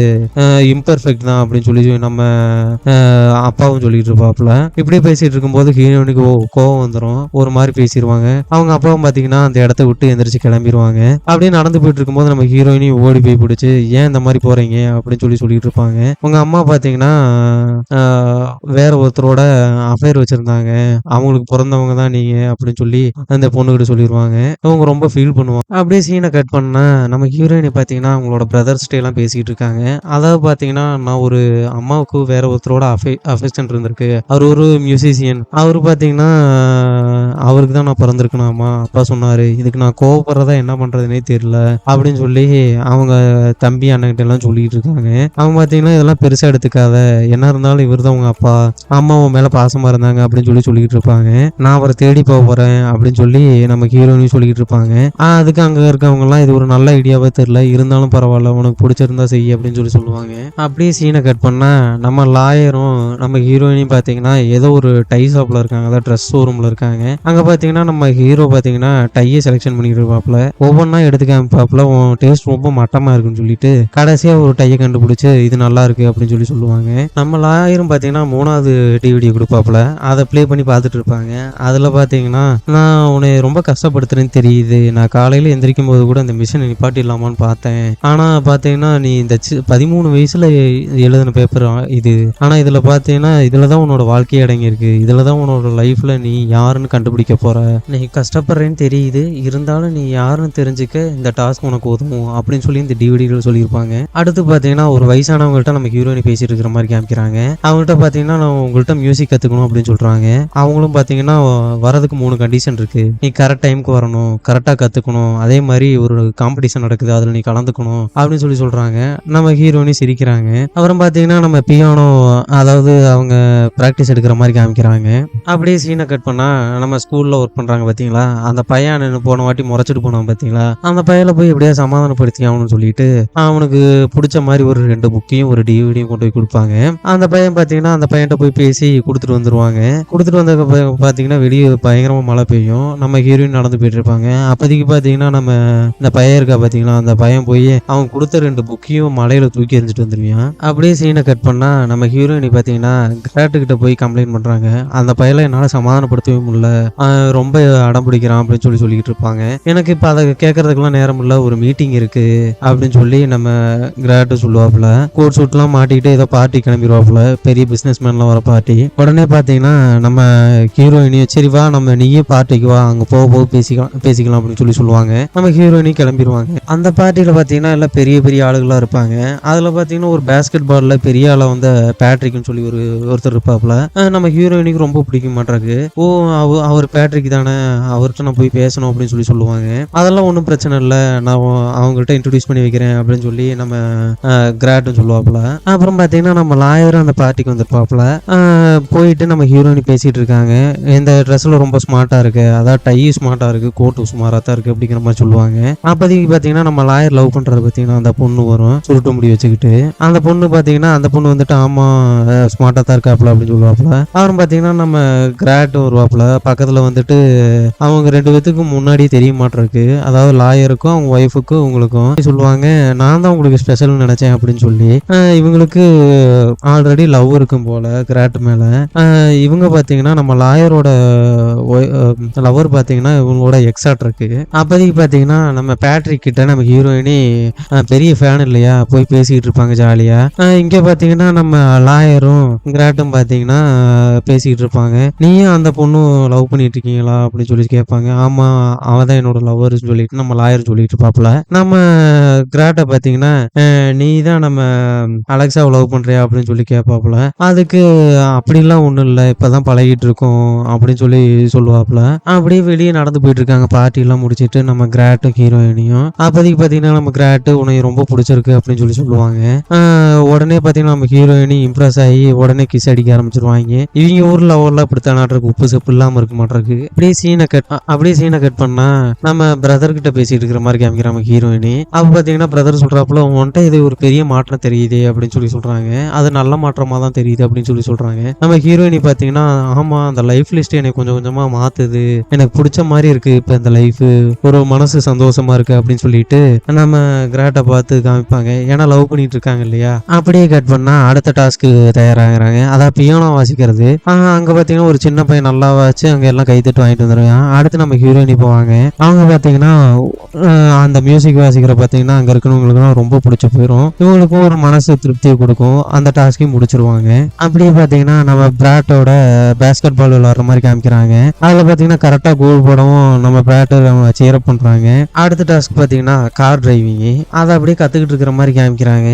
இம்பர்ஃபெக்ட் தான் அப்படின்னு சொல்லி நம்ம அப்பாவும் சொல்லிட்டு இருப்பாப்புல. இப்படியே பேசிட்டு இருக்கும்போது ஹீரோனுக்கு கோவம் வந்துடும், ஒரு மாதிரி பேசிடுவாங்க. அவங்க அப்பாவும் பார்த்தீங்கன்னா அந்த இடத்த விட்டு எந்திரிச்சு கிளம்பிடுவாங்க. அப்படியே நடந்து போயிட்டு இருக்கும்போது நம்ம ஹீரோயினி ஓடி போய் பிடிச்சி ஏன் இந்த மாதிரி போறீங்க அப்படின்னு சொல்லிட்டு இருப்பாங்க. உங்க அம்மா பார்த்தீங்கன்னா வேற ஒருத்தரோட அஃபேர் வச்சிருந்தாங்க, அவங்களுக்கு பிறந்தவங்க தான் நீங்க அப்படின்னு சொல்லி அந்த பொண்ணுகிட்ட சொல்லிடுவாங்க. அவங்க ரொம்ப ஃபீல் பண்ணுவாங்க. அப்படியே சீனை கட் பண்ணா நம்ம ஹீரோயினை பார்த்தீங்கன்னா அவங்களோட பிரதர்ஸ்டே எல்லாம் பேசிட்டு இருக்காங்க. அதாவது பார்த்தீங்கன்னா நான் ஒரு அம்மாவுக்கு வேற ஒருத்தரோட அஃபெக்ஷன் இருந்திருக்கு, அவர் ஒரு மியூசிஷியன், அவரு பார்த்தீங்கன்னா அவருக்கு தான் நான் பிறந்திருக்கணும், அம்மா அப்பா சொன்னாரு, இதுக்கு நான் கோவப்படுறதா என்ன பண்றதுனே தெரியல அப்படின்னு சொல்லி அவங்க தம்பி அண்ணன்கிட்ட எல்லாம் சொல்லிட்டு இருக்காங்க. அவங்க பார்த்தீங்கன்னா இதெல்லாம் பெருசா எடுத்துக்காத, என்ன இருந்தாலும் இவர் தான் உங்க அப்பா, அம்மா உன் மேல பாசமா இருந்தாங்க அப்படின்னு சொல்லிட்டு இருப்பாங்க. நான் அவரை தேடி போக போறேன் அப்படின்னு சொல்லி நம்ம ஹீரோயினும் சொல்லிட்டு இருப்பாங்க. அதுக்கு அங்க இருக்கவங்க எல்லாம் இது ஒரு நல்ல ஐடியாவே தெரியல, இருந்தாலும் பரவாயில்ல உனக்கு பிடிச்சிருந்தா செய் அப்படின்னு சொல்லுவாங்க. அப்படியே சீனை கட் பண்ணா நம்ம லாயரும் நம்ம ஹீரோயினையும் பார்த்தீங்கன்னா ஏதோ ஒரு டை ஷாப்ல இருக்காங்க, அதாவது ட்ரெஸ் ஷோரூம்ல இருக்காங்க. அங்க பார்த்தீங்கன்னா நம்ம ஹீரோ பார்த்தீங்கன்னா டையை செலெக்ஷன் பண்ணிட்டு இருப்பாப்ல, ஒவ்வொன்றா எடுத்து காமிப்பாப்ல, உன் டேஸ்ட் ரொம்ப மட்டமா இருக்குன்னு சொல்லிட்டு கடைசியா ஒரு டையை கண்டுபிடிச்சு இது நல்லா இருக்கு அப்படின்னு சொல்லுவாங்க. நம்ம லாயரும் பார்த்தீங்கன்னா 3வது டிவிடி கொடுப்பாப்ல, அதை ப்ளே பண்ணி பார்த்துட்டு இருப்பாங்க. அதில் பார்த்தீங்கன்னா நான் உன்னை ரொம்ப கஷ்டப்படுத்துறேன்னு தெரியுது, நான் காலையில் எந்திரிக்கும் போது கூட இந்த மிஷினை நிப்பாட்டிடலாமான்னு பார்த்தேன், ஆனால் பார்த்தீங்கன்னா நீ இந்த 13 வயசுல எழுதின பேப்பர் இது, ஆனால் இதில் பார்த்தீங்கன்னா இதில் தான் உன்னோட வாழ்க்கையே அடங்கியிருக்கு, இதில் தான் உன்னோட லைஃப்பில் நீ யாருன்னு கண்டுபிடிக்க போற, நீ கஷ்டப்படுறேன்னு தெரியுது, இருந்தாலும் நீ யாருன்னு தெரிஞ்சுக்க இந்த டாஸ்க் உனக்கு உதவும் அப்படின்னு சொல்லி இந்த டிவிடிகள் சொல்லியிருப்பாங்க. அடுத்து பார்த்தீங்கன்னா ஒரு வயசானவங்கள்ட்ட நம்ம ஹீரோயினி பேசிட்டு இருக்கிற மாதிரி காமிக்கிறாங்க. அவங்கள்ட்ட பார்த்தீங்கன்னா நான் உங்கள்கிட்ட மியூசிக் கற்றுக்கணும் அப்படின்னு சொல்கிறாங்க. அவங்களும் பார்த்தீங்கன்னா வரதுக்கு 3 கண்டிஷன் இருக்குது, நீ கரெக்ட் டைமுக்கு வரணும், கரெக்டாக கற்றுக்கணும், அதே மாதிரி ஒரு காம்படிஷன் நடக்குது அதில் நீ கலந்துக்கணும் அப்படின்னு சொல்கிறாங்க. நம்ம ஹீரோயினி சிரிக்கிறாங்க. அப்புறம் பார்த்தீங்கன்னா நம்ம பியானோ, அதாவது அவங்க ப்ராக்டிஸ் எடுக்கிற மாதிரி காமிக்கிறாங்க. அப்படியே சீனை கட் பண்ணால் நம்ம ஸ்கூலில் ஒர்க் பண்ணுறாங்க பார்த்தீங்களா, அந்த பையன் போன வாட்டி முறைச்சிட்டு போனான் பார்த்தீங்களா, அந்த பையனை போய் எப்படியா சமாதானப்படுத்தி ஆகணும்னு சொல்லிட்டு அவனுக்கு பிடிச்ச மாதிரி ஒரு 2 புக்கையும் ஒரு டிவிடியும் கொண்டு போய் கொடுப்பாங்க. அந்த பையன் பார்த்தீங்கன்னா அந்த பையன்கிட்ட போய் பேசி கொடுத்துட்டு வந்துருவாங்க. கொடுத்துட்டு வந்த பார்த்தீங்கன்னா வெளியே பயங்கரமாக மழை பெய்யும். நம்ம ஹீரோயின் நடந்து போயிட்டு இருப்பாங்க. அப்போதைக்கு பார்த்தீங்கன்னா நம்ம இந்த பையன் இருக்கா பார்த்தீங்களா, அந்த பையன் போய் அவன் கொடுத்த 2 புக்கையும் மலையில தூக்கி எறிஞ்சிட்டு வந்துருவான். அப்படியே சீனை கட் பண்ணா நம்ம ஹீரோயினி பார்த்தீங்கன்னா கிராட்டுக்கிட்ட போய் கம்ப்ளைண்ட் பண்றாங்க. அந்த பையனை என்னால் சமாதானப்படுத்தவே முடியல, ரொம்ப அடம் பிடிக்கிறான் அப்படின்னு சொல்லிட்டு இருப்பாங்க. எனக்கு இப்போ அதை கேட்கறதுக்கெல்லாம் நேரம் இல்லை, ஒரு மீட்டிங் இருக்கு அப்படின்னு சொல்லி நம்ம கிராட்டு சொல்லுவாப்புல. கோட் சூட்லாம் மாட்டிக்கிட்டு ஏதோ பார்ட்டி கிளம்பிடுவாப்புல, பெரிய பிசினஸ் மேன்லாம் வர பார்ட்டி. உடனே பார்த்தீங்கன்னா நம்ம ஹீரோயினியும் சரி வா நம்ம நீயே பார்ட்டிக்கு வா, அங்கே போக பேசிக்கலாம் அப்படின்னு சொல்லுவாங்க. நம்ம ஹீரோயினி கிளம்பிடுவாங்க. அந்த பார்ட்டியில் பார்த்தீங்கன்னா எல்லாம் பெரிய பெரிய ஆளுகளாக இருப்பாங்க. அதில் பார்த்தீங்கன்னா ஒரு பேஸ்கெட் பாலில் பெரிய ஆளை வந்து பேட்ரிக்னு சொல்லி ஒருத்தர் இருப்பாப்புல. நம்ம ஹீரோயினிக்கு ரொம்ப பிடிக்க மாட்டாருக்கு. ஓ அவர் பேட்ரிக் தானே, அவர்கிட்ட நான் போய் பேசணும் அப்படின்னு சொல்லுவாங்க. அதெல்லாம் ஒன்றும் பிரச்சனை இல்லை, நான் அவங்கள்ட்ட இன்ட்ரடியூஸ் பண்ணி வைக்கிறேன் அப்படின்னு சொல்லி நம்ம கிராட்னு சொல்லுவாப்புல. அப்புறம் பார்த்தீங்கன்னா நம்ம லாயரும் அந்த பார்ட்டிக்கு வந்திருப்பாப்புல. போயிட்டு நம்ம ஹீரோயினி பேசிட்டு இருக்காங்க. இந்த ட்ரெஸ்ல ரொம்ப ஸ்மார்ட்டா இருக்கு, அதாவது டை ஸ்மார்ட்டா இருக்கு, கோட்டு சுமாரா தான் இருக்கு அப்படிங்கிற மாதிரி சொல்லுவாங்க. அப்போதைக்கு பார்த்தீங்கன்னா நம்ம லாயர் லவ் பண்றது பார்த்தீங்கன்னா அந்த பொண்ணு வரும் சுருட்டு முடி வச்சுக்கிட்டு. அந்த பொண்ணு பார்த்தீங்கன்னா அந்த பொண்ணு வந்துட்டு ஆமா ஸ்மார்ட்டா தான் இருக்காப்புல அப்படின்னு சொல்லுவாப்புல. அப்புறம் பார்த்தீங்கன்னா நம்ம கிராட் வருவாப்புல, பக்கத்துல அதில் வந்துட்டு அவங்க 2 பேத்துக்கும் முன்னாடி தெரிய மாட்டிருக்கு. அதாவது லாயருக்கும் அவங்க ஒய்ஃபுக்கும் உங்களுக்கும் சொல்லுவாங்க, நான் தான் உங்களுக்கு ஸ்பெஷல்னு நினைச்சேன் அப்படின்னு சொல்லி. இவங்களுக்கு ஆல்ரெடி லவ் இருக்கும் போல கிராட் மேல. இவங்க பாத்தீங்கன்னா நம்ம லாயரோட லவர் பாத்தீங்கன்னா இவங்களோட எக்ஸாட் இருக்கு. அப்போதைக்கு பாத்தீங்கன்னா நம்ம பேட்ரிக் கிட்ட நம்ம ஹீரோயினி பெரிய ஃபேன் இல்லையா, போய் பேசிக்கிட்டு இருப்பாங்க ஜாலியா. இங்க பாத்தீங்கன்னா நம்ம லாயரும் கிராட்டும் பாத்தீங்கன்னா பேசிக்கிட்டு இருப்பாங்க. நீயும் அந்த பொண்ணும் லவ் பண்ணிட்டு இருக்கீங்களா அப்படின்னு சொல்லி கேட்பாங்க. ஆமா, அவன் தான் என்னோட லவ்வர்னு சொல்லிட்டு நம்ம லாயர் சொல்லிட்டு இருப்பாப்புல. நம்ம கிராட்டை பாத்தீங்கன்னா நீ தான் நம்ம அலெக்ஸாவை லவ் பண்றியா அப்படின்னு சொல்லி கேட்பாப்புல. அதுக்கு அப்படிலாம் ஒண்ணும் இல்லை, இப்பதான் பழகிட்டு இருக்கோம் அப்படின்னு சொல்லி சொல்லுவாப்புல. அப்படியே வெளியே நடந்து போயிட்டு இருக்காங்க பார்ட்டி எல்லாம் முடிச்சிட்டு நம்ம கிராட்டும் ஹீரோயினியும். அப்போதைக்கு பாத்தீங்கன்னா நம்ம கிராட்டு உனக்கு ரொம்ப பிடிச்சிருக்கு அப்படின்னு சொல்லி சொல்லுவாங்க. உடனே பாத்தீங்கன்னா நம்ம ஹீரோயினி இம்ப்ரெஸ் ஆகி உடனே கிஸ் அடிக்க ஆரம்பிச்சிருவாங்க. இவங்க ஊர்ல அவர்லாம் இப்படித்தான் நாட்டுக்கு உப்பு செப்பு இல்லாம இருக்க மாட்டிருக்கு. அப்படியே சீனை கட் பண்ணா நம்ம பிரதர் கிட்ட பேசிட்டு இருக்கிற மாதிரி காமிக்கிறாங்க ஹீரோயினி. அப்ப பாத்தீங்கன்னா பிரதர் சொல்றாப்புல, உன்கிட்ட இது ஒரு பெரிய மாற்றம் தெரியுது அப்படின்னு சொல்லி சொல்றாங்க. அது நல்ல மாற்றமா தான் தெரியுது அப்படின்னு சொல்லி சொல்றாங்க. நம்ம ஹீரோயினி பாத்தீங்கன்னா, ஆமா அந்த லைஃப் லிஸ்ட் எனக்கு கொஞ்சம் கொஞ்சமா மாத்துது, எனக்கு பிடிச்ச மாதிரி இருக்கு இப்ப இந்த லைஃப், ஒரு மனசு சந்தோஷமா இருக்கு அப்படின்னு சொல்லிட்டு நம்ம கிராட்டை பார்த்து காமிப்பாங்க. ஏன்னா லவ் பண்ணிட்டு இருக்காங்க இல்லையா. அப்படியே கட் பண்ணா அடுத்த டாஸ்க்கு தயாராகிறாங்க. அதான் பியானோ வாசிக்கிறது. அங்க பாத்தீங்கன்னா ஒரு சின்ன பையன் நல்லா வாச்சு அங்க எல்லாம் கைத்தட்டு வாங்கிட்டு வந்துருக்கான். அடுத்து நம்ம ஹீரோயினி போவாங்க. அவங்க பாத்தீங்கன்னா அந்த மியூசிக் வாசிக்கிற பாத்தீங்கன்னா அங்க இருக்கிறவங்களுக்கு ரொம்ப பிடிச்சி போயிடும். இவங்களுக்கும் ஒரு மனசு திருப்தியை கொடுக்கும். அந்த டாஸ்கையும் முடிச்சிருவாங்க. அப்படியே பாத்தீங்கன்னா நம்ம பிராட்டோட பேஸ்கெட் பால் விளையாடுற மாதிரி காமிக்கிறாங்க. அதுல பாத்தீங்கன்னா கரெக்டா கோல் போடவும் நம்ம பிராட்டை சேரப் பண்றாங்க. அடுத்த டாஸ்க் பாத்தீங்கன்னா கார் டிரைவிங். அதை அப்படியே கத்துக்கிட்டு இருக்கிற மாதிரி காமிக்கிறாங்க.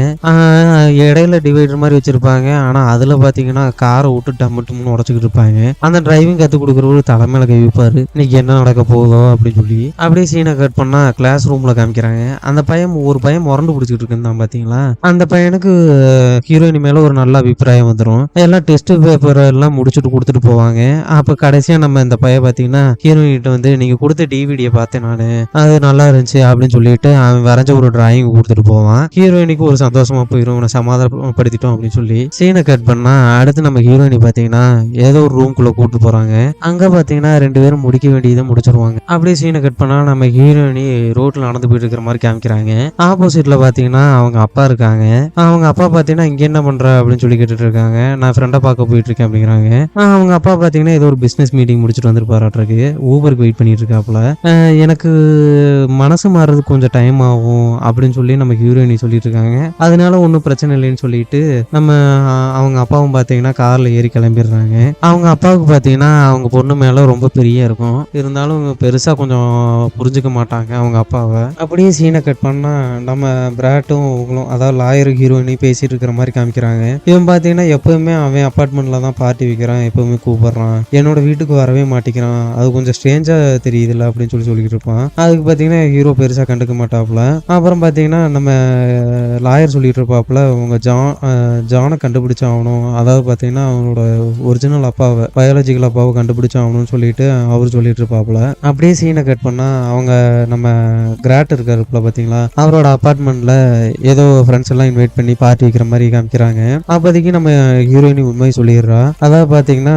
இடையில டிவைடர் மாதிரி வச்சிருப்பாங்க. ஆனா அதுல பாத்தீங்கன்னா காரை விட்டு டம்முன்னு உடச்சுக்கிட்டு இருப்பாங்க. அந்த டிரைவிங் கத்து கொடுக்குறவரு தலைமையில கை வைப்பாரு, இன்னைக்கு என்ன நடக்க போதோ அப்படின்னு சொல்லி. அப்படியே சீனை கட் பண்ணா கிளாஸ் ரூம்ல காமிக்கிறாங்க. அந்த ஒரு பையன் முரண்டு பிடிச்சிட்டு இருக்குன்னு பாத்தீங்களா. அந்த பையனுக்கு ஹீரோயின் மேல ஒரு நல்ல அபிப்பிராயம் வந்துடும். எல்லாம் டெஸ்ட் பேப்பர் எல்லாம் முடிச்சுட்டு கொடுத்துட்டு போவாங்க. அப்ப கடைசியா நம்ம இந்த பையன் பாத்தீங்கன்னா ஹீரோயின் கிட்ட வந்து, நீங்க கொடுத்த டிவிடியை பார்த்தேன் நானு, அது நல்லா இருந்துச்சு அப்படின்னு சொல்லிட்டு அவன் வரைஞ்ச ஒரு டிராயிங் கொடுத்துட்டு போவான். ஹீரோயினுக்கு ஒரு சந்தோஷமா போயிடும், உன்னை சமாதானப்படுத்திட்டோம் அப்படின்னு சொல்லி. சீனை கட் பண்ணா அடுத்து நம்ம ஹீரோயினி பாத்தீங்கன்னா ஏதோ ஒரு ரூம்குள்ள கூட்டு போறாங்க. அங்க பாத்தீங்கன்னா 2 பேரும் முடிக்க வேண்டியதை முடிச்சிருவாங்க. அப்படியே சீனை கட் பண்ணா நம்ம ஹீரோயினி ரோட்ல நடந்து போயிட்டு இருக்கிற மாதிரி காமிக்கிறாங்க. ஆப்போசிட்ல பாத்தீங்கன்னா அவங்க அப்பா இருக்காங்க. அவங்க அப்பா பாத்தீங்கன்னா இங்க என்ன பண்ற அப்படின்னு சொல்லி கேட்டுட்டு இருக்காங்க. நான் ஃப்ரெண்டை பார்க்க போயிட்டு இருக்கேன் அப்படிங்கிறாங்க. அவங்க அப்பா பாத்தீங்கன்னா ஏதோ ஒரு பிசினஸ் மீட்டிங் முடிச்சுட்டு வந்துருப்பாராட்டுருக்கு. ஊபருக்கு வெயிட் பண்ணிட்டு இருக்காப்புல. எனக்கு மனசு மாறுறதுக்கு கொஞ்சம் டைம் ஆகும் அப்படின்னு சொல்லி நம்ம ஹீரோயினி சொல்லிட்டு இருக்காங்க. அதனால ஒன்றும் பிரச்சனை இல்லைன்னு சொல்லிட்டு நம்ம அவங்க அப்பாவும் பாத்தீங்கன்னா கார்ல ஏறி கிளம்பிடுறாங்க. அவங்க அப்பாவுக்கு பாத்தீங்கன்னா அவங்க பொண்ணு மேல ரொம்ப பெரிய இருக்கும், இருந்தாலும் பெருசா கொஞ்சம் புரிஞ்சுக்க மாட்டாங்க அவங்க அப்பாவை. அப்படியே சீனை கட் பண்ணா நம்ம பிராட்டும் அதாவது லாயர் ஹீரோயினி பேசிட்டு இருக்கிற மாதிரி காமிக்கிறாங்க. இவன் பாத்தீங்கன்னா எப்பவுமே அவன் அப்பார்ட்மெண்ட்ல தான் பார்ட்டி வைக்கிறான், எப்பவுமே கூப்பிடுறான், என்னோட வீட்டுக்கு வரவே மாட்டேங்கிறான், அது கொஞ்சம் ஸ்ட்ரேஞ்சா தெரியுதுல்ல அப்படின்னு சொல்லிட்டு இருப்பான். அதுக்கு பாத்தீங்கன்னா ஹீரோ பெருசா கண்டுக்க மாட்டாப்புல. அப்புறம் பாத்தீங்கன்னா நம்ம லாயர் சொல்லிட்டு இருப்பாப்புல, உங்க ஜானை கண்டுபிடிச்சாகணும், அதாவது பாத்தீங்கன்னா அவனோட ஒரிஜினல் அப்பாவை, பயாலஜிக்கல் அப்பாவை கண்டுபிடிச்சாகணும்னு சொல்லிட்டு அவர் சொல்லிட்டு இருப்பாப்புல. அப்படியே சீனை கட் பண்ணா அவங்க நம்ம கிராட் இருக்காருப்புல பாத்தீங்களா, அவரோட அபார்ட்மெண்ட்ல ஏதோ ஃப்ரெண்ட்ஸ் எல்லாம் இன்வைட் பண்ணி பார்ட்டி வைக்கிற மாதிரி காமிக்கிறாங்க. அப்போதைக்கு நம்ம ஹீரோயினி உண்மை சொல்லிடுறா. அதாவது பாத்தீங்கன்னா,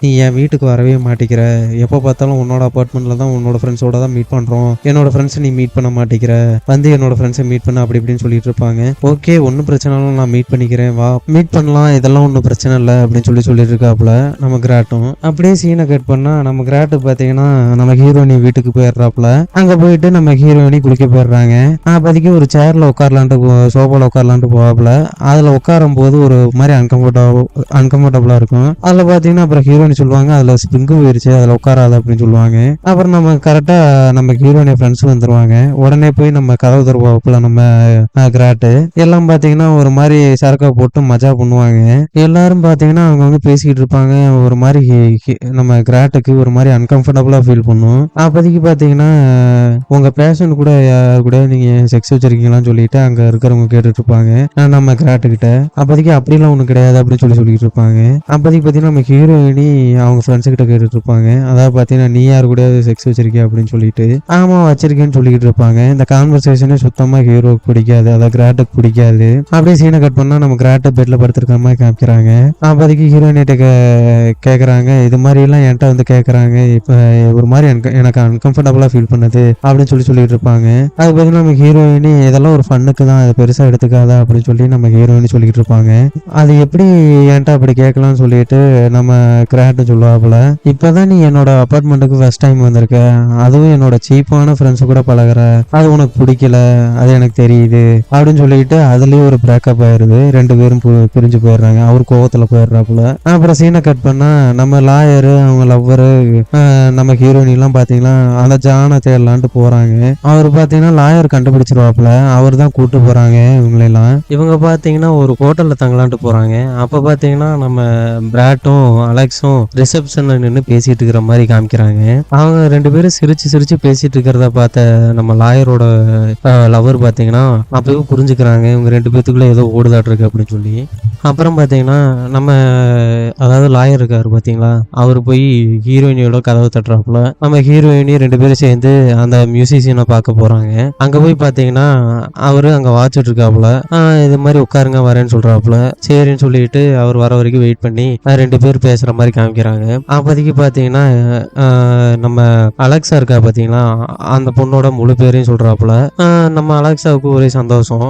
நீ என் வீட்டுக்கு வரவே மாட்டேங்கிற, எப்போ பார்த்தாலும் உன்னோட அபார்ட்மெண்ட்ல தான் உன்னோட ஃப்ரெண்ட்ஸோட தான் மீட் பண்றோம், என்னோட ஃப்ரெண்ட்ஸை நீ மீட் பண்ண மாட்டேங்கிற, வந்து என்னோட ஃப்ரெண்ட்ஸை மீட் பண்ண அப்படி இப்படின்னு சொல்லிட்டு இருப்பாங்க. ஓகே, ஒன்றும் பிரச்சனை இல்லை, நான் மீட் பண்ணிக்கிறேன், வா மீட் பண்ணலாம், இதெல்லாம் ஒன்றும் பிரச்சனை இல்லை அப்படின்னு சொல்லிட்டு இருக்காப்புல நம்ம கிராட்டும். அப்படியே சீனை கட் பண்ணா நம்ம கிராட்டு பாத்தீங்கன்னா நம்ம ஹீரோயினி வீட்டுக்கு போயிடுறாப்புல. அங்க போயிட்டு நம்ம ஹீரோயினி குளிக்க போயிடுறாங்க. அப்போதைக்கு ஒரு சேர்ல உட்காரலான்ட்டு சோஃபால உட்காரலான்ட்டு போவாப்புல. அதுல உட்காரும் போது ஒரு மாதிரி அன்கம்ஃபர்டபுளா இருக்கும். அதுல பாத்தீங்கன்னா அப்புறம் ஹீரோயினி சொல்லுவாங்க, அதுல ஸ்ப்ரிங்கு போயிருச்சு, அதுல உட்காராது அப்படின்னு சொல்லுவாங்க. அப்புறம் நம்ம கரெக்டா நம்ம ஹீரோயினி ஃப்ரெண்ட்ஸ் வந்துருவாங்க. உடனே போய் நம்ம கதவு தருவாப்புல நம்ம கிராட்டு. எல்லாம் பாத்தீங்கன்னா ஒரு மாதிரி சரக்கா போட்டு மஜா பண்ணுவாங்க. எல்லாரும் பாத்தீங்கன்னா அவங்க பேசிக்கிட்டு இருப்பாங்க. ஒரு மாதிரி நம்ம கிராட்டுக்கு ஒரு மாதிரி அன்கம்ஃபர்டபுளா ஃபீல் பண்ணும். அப்போதைக்கு பாத்தீங்கன்னா உங்க பேஷன் கூட யார் கூட நீங்க செக்ஸ் வச்சிருக்கீங்களான்னு சொல்லிட்டு அங்க இருக்கிறவங்க கேட்டுட்டு இருப்பாங்க நம்ம கிராட்டு கிட்ட. அப்போதைக்கு அப்படிலாம் ஒண்ணு கிடையாது அப்படின்னு சொல்லிட்டு இருப்பாங்க. அப்போதைக்கு பாத்தீங்கன்னா நம்ம ஹீரோயினி அவங்க ஃப்ரெண்ட்ஸ் கிட்ட கேட்டுட்டு இருப்பாங்க. அதாவது பாத்தீங்கன்னா நீ யாரு கூட செக்ஸ் வச்சிருக்கிய அப்படின்னு சொல்லிட்டு. ஆமா வச்சிருக்கேன்னு சொல்லிட்டு இருப்பாங்க. இந்த கான்வர்சேஷனே சுத்தமா ஹீரோக்கு பிடிக்காது, அதாவது கிராட்டுக்கு பிடிக்காது. அப்படியே சீனை கட் பண்ணா நம்ம கிராட்ட பெட்ல படுத்திருக்கிற மாதிரி காமிக்கிறாங்க. அப்போதைக்கு ஹீரோயினிட்ட கேக்குறாங்க, இது மாதிரி எல்லாம் என்கிட்ட வந்து கேக்குறாங்க, இப்ப ஒரு மாதிரி எனக்கு அன்கம்ஃபர்டபுளா ஃபீல் பண்ணுது அப்படின்னு சொல்லிட்டு இருப்பாங்க. அது பார்த்தீங்கன்னா நம்ம ஹீரோயினி இதெல்லாம் ஒரு ஃபன்னுக்கு தான், அதை பெருசா எடுத்துக்காத அப்படின்னு சொல்லி நம்ம ஹீரோயினி சொல்லிட்டு இருப்பாங்க. அது எப்படி என்கிட்ட அப்படி கேட்கலாம்னு சொல்லிட்டு நம்ம கிராட்னு சொல்லுவாப்புல, இப்பதான் நீ என்னோட அப்பார்ட்மெண்ட்டுக்கு ஃபர்ஸ்ட் டைம் வந்திருக்க, அதுவும் என்னோட சீப்பான ஃப்ரெண்ட்ஸ் கூட பழகுற, அது உனக்கு பிடிக்கல, அது எனக்கு தெரியுது அப்படின்னு சொல்லிட்டு அதுலயும் ஒரு பிரேக்கப் ஆயிருது. 2 பேரும் பிரிஞ்சு போயிடுறாங்க. அவர் கோவத்துல போயிடுறாப்புல. அப்புறம் சீனை கட் பண்ணா நம்ம லாயரு அவங்க லவ்வரு நம்ம ஹீரோயினி எல்லாம் பாத்தீங்கன்னா அந்த ஜான தேடலான்ட்டு போறாங்க. அவர் பாத்தீங்கன்னா லாயர் கண்டுபிடிச்சிருவாப்புல, அவர் தான் கூட்டு போறாங்க இவங்களெல்லாம். இவங்க பாத்தீங்கன்னா ஒரு ஹோட்டல்ல தங்கலான்ட்டு போறாங்க. அப்ப பாத்தீங்கன்னா நம்ம பிராட்டும் அலெக்ஸும் ரிசப்ஷன்ல நின்று பேசிட்டு இருக்கிற மாதிரி காமிக்கிறாங்க. அவங்க 2 பேரும் சிரிச்சு பேசிட்டு இருக்கிறத பார்த்த நம்ம லாயரோட லவர் பாத்தீங்கன்னா அப்பவே புரிஞ்சுக்கிறாங்க இவங்க 2 பேத்துக்குள்ள ஏதோ ஓடுதாட்டு இருக்கு அப்படின்னு சொல்லி. அப்புறம் பாத்தீங்கன்னா நம்ம அதாவது லாயர் இருக்காரு பாத்தீங்களா, அவர் போய் ஹீரோயினியோட கதவை தட்டுறாப்புல. நம்ம ஹீரோயினி 2 பேரும் சேர்ந்து அந்த மியூசிஷியனை பார்க்க போறாங்க. அங்க போய் பாத்தீங்கன்னா அவரு அங்க வாட்சிட்டு இருக்காப்புல. இது மாதிரி உட்காருங்க வரேன்னு சொல்றாப்புல. சரின்னு சொல்லிட்டு அவர் வர வரைக்கும் வெயிட் பண்ணி 2 பேர் பேசுற மாதிரி காமிக்கிறாங்க. அப்போதைக்கு பாத்தீங்கன்னா நம்ம அலெக்ஸா இருக்கா பாத்தீங்களா, அந்த பொண்ணோட முழு பேரையும் சொல்றாப்புல. நம்ம அலெக்ஸாவுக்கு ஒரே சந்தோஷம்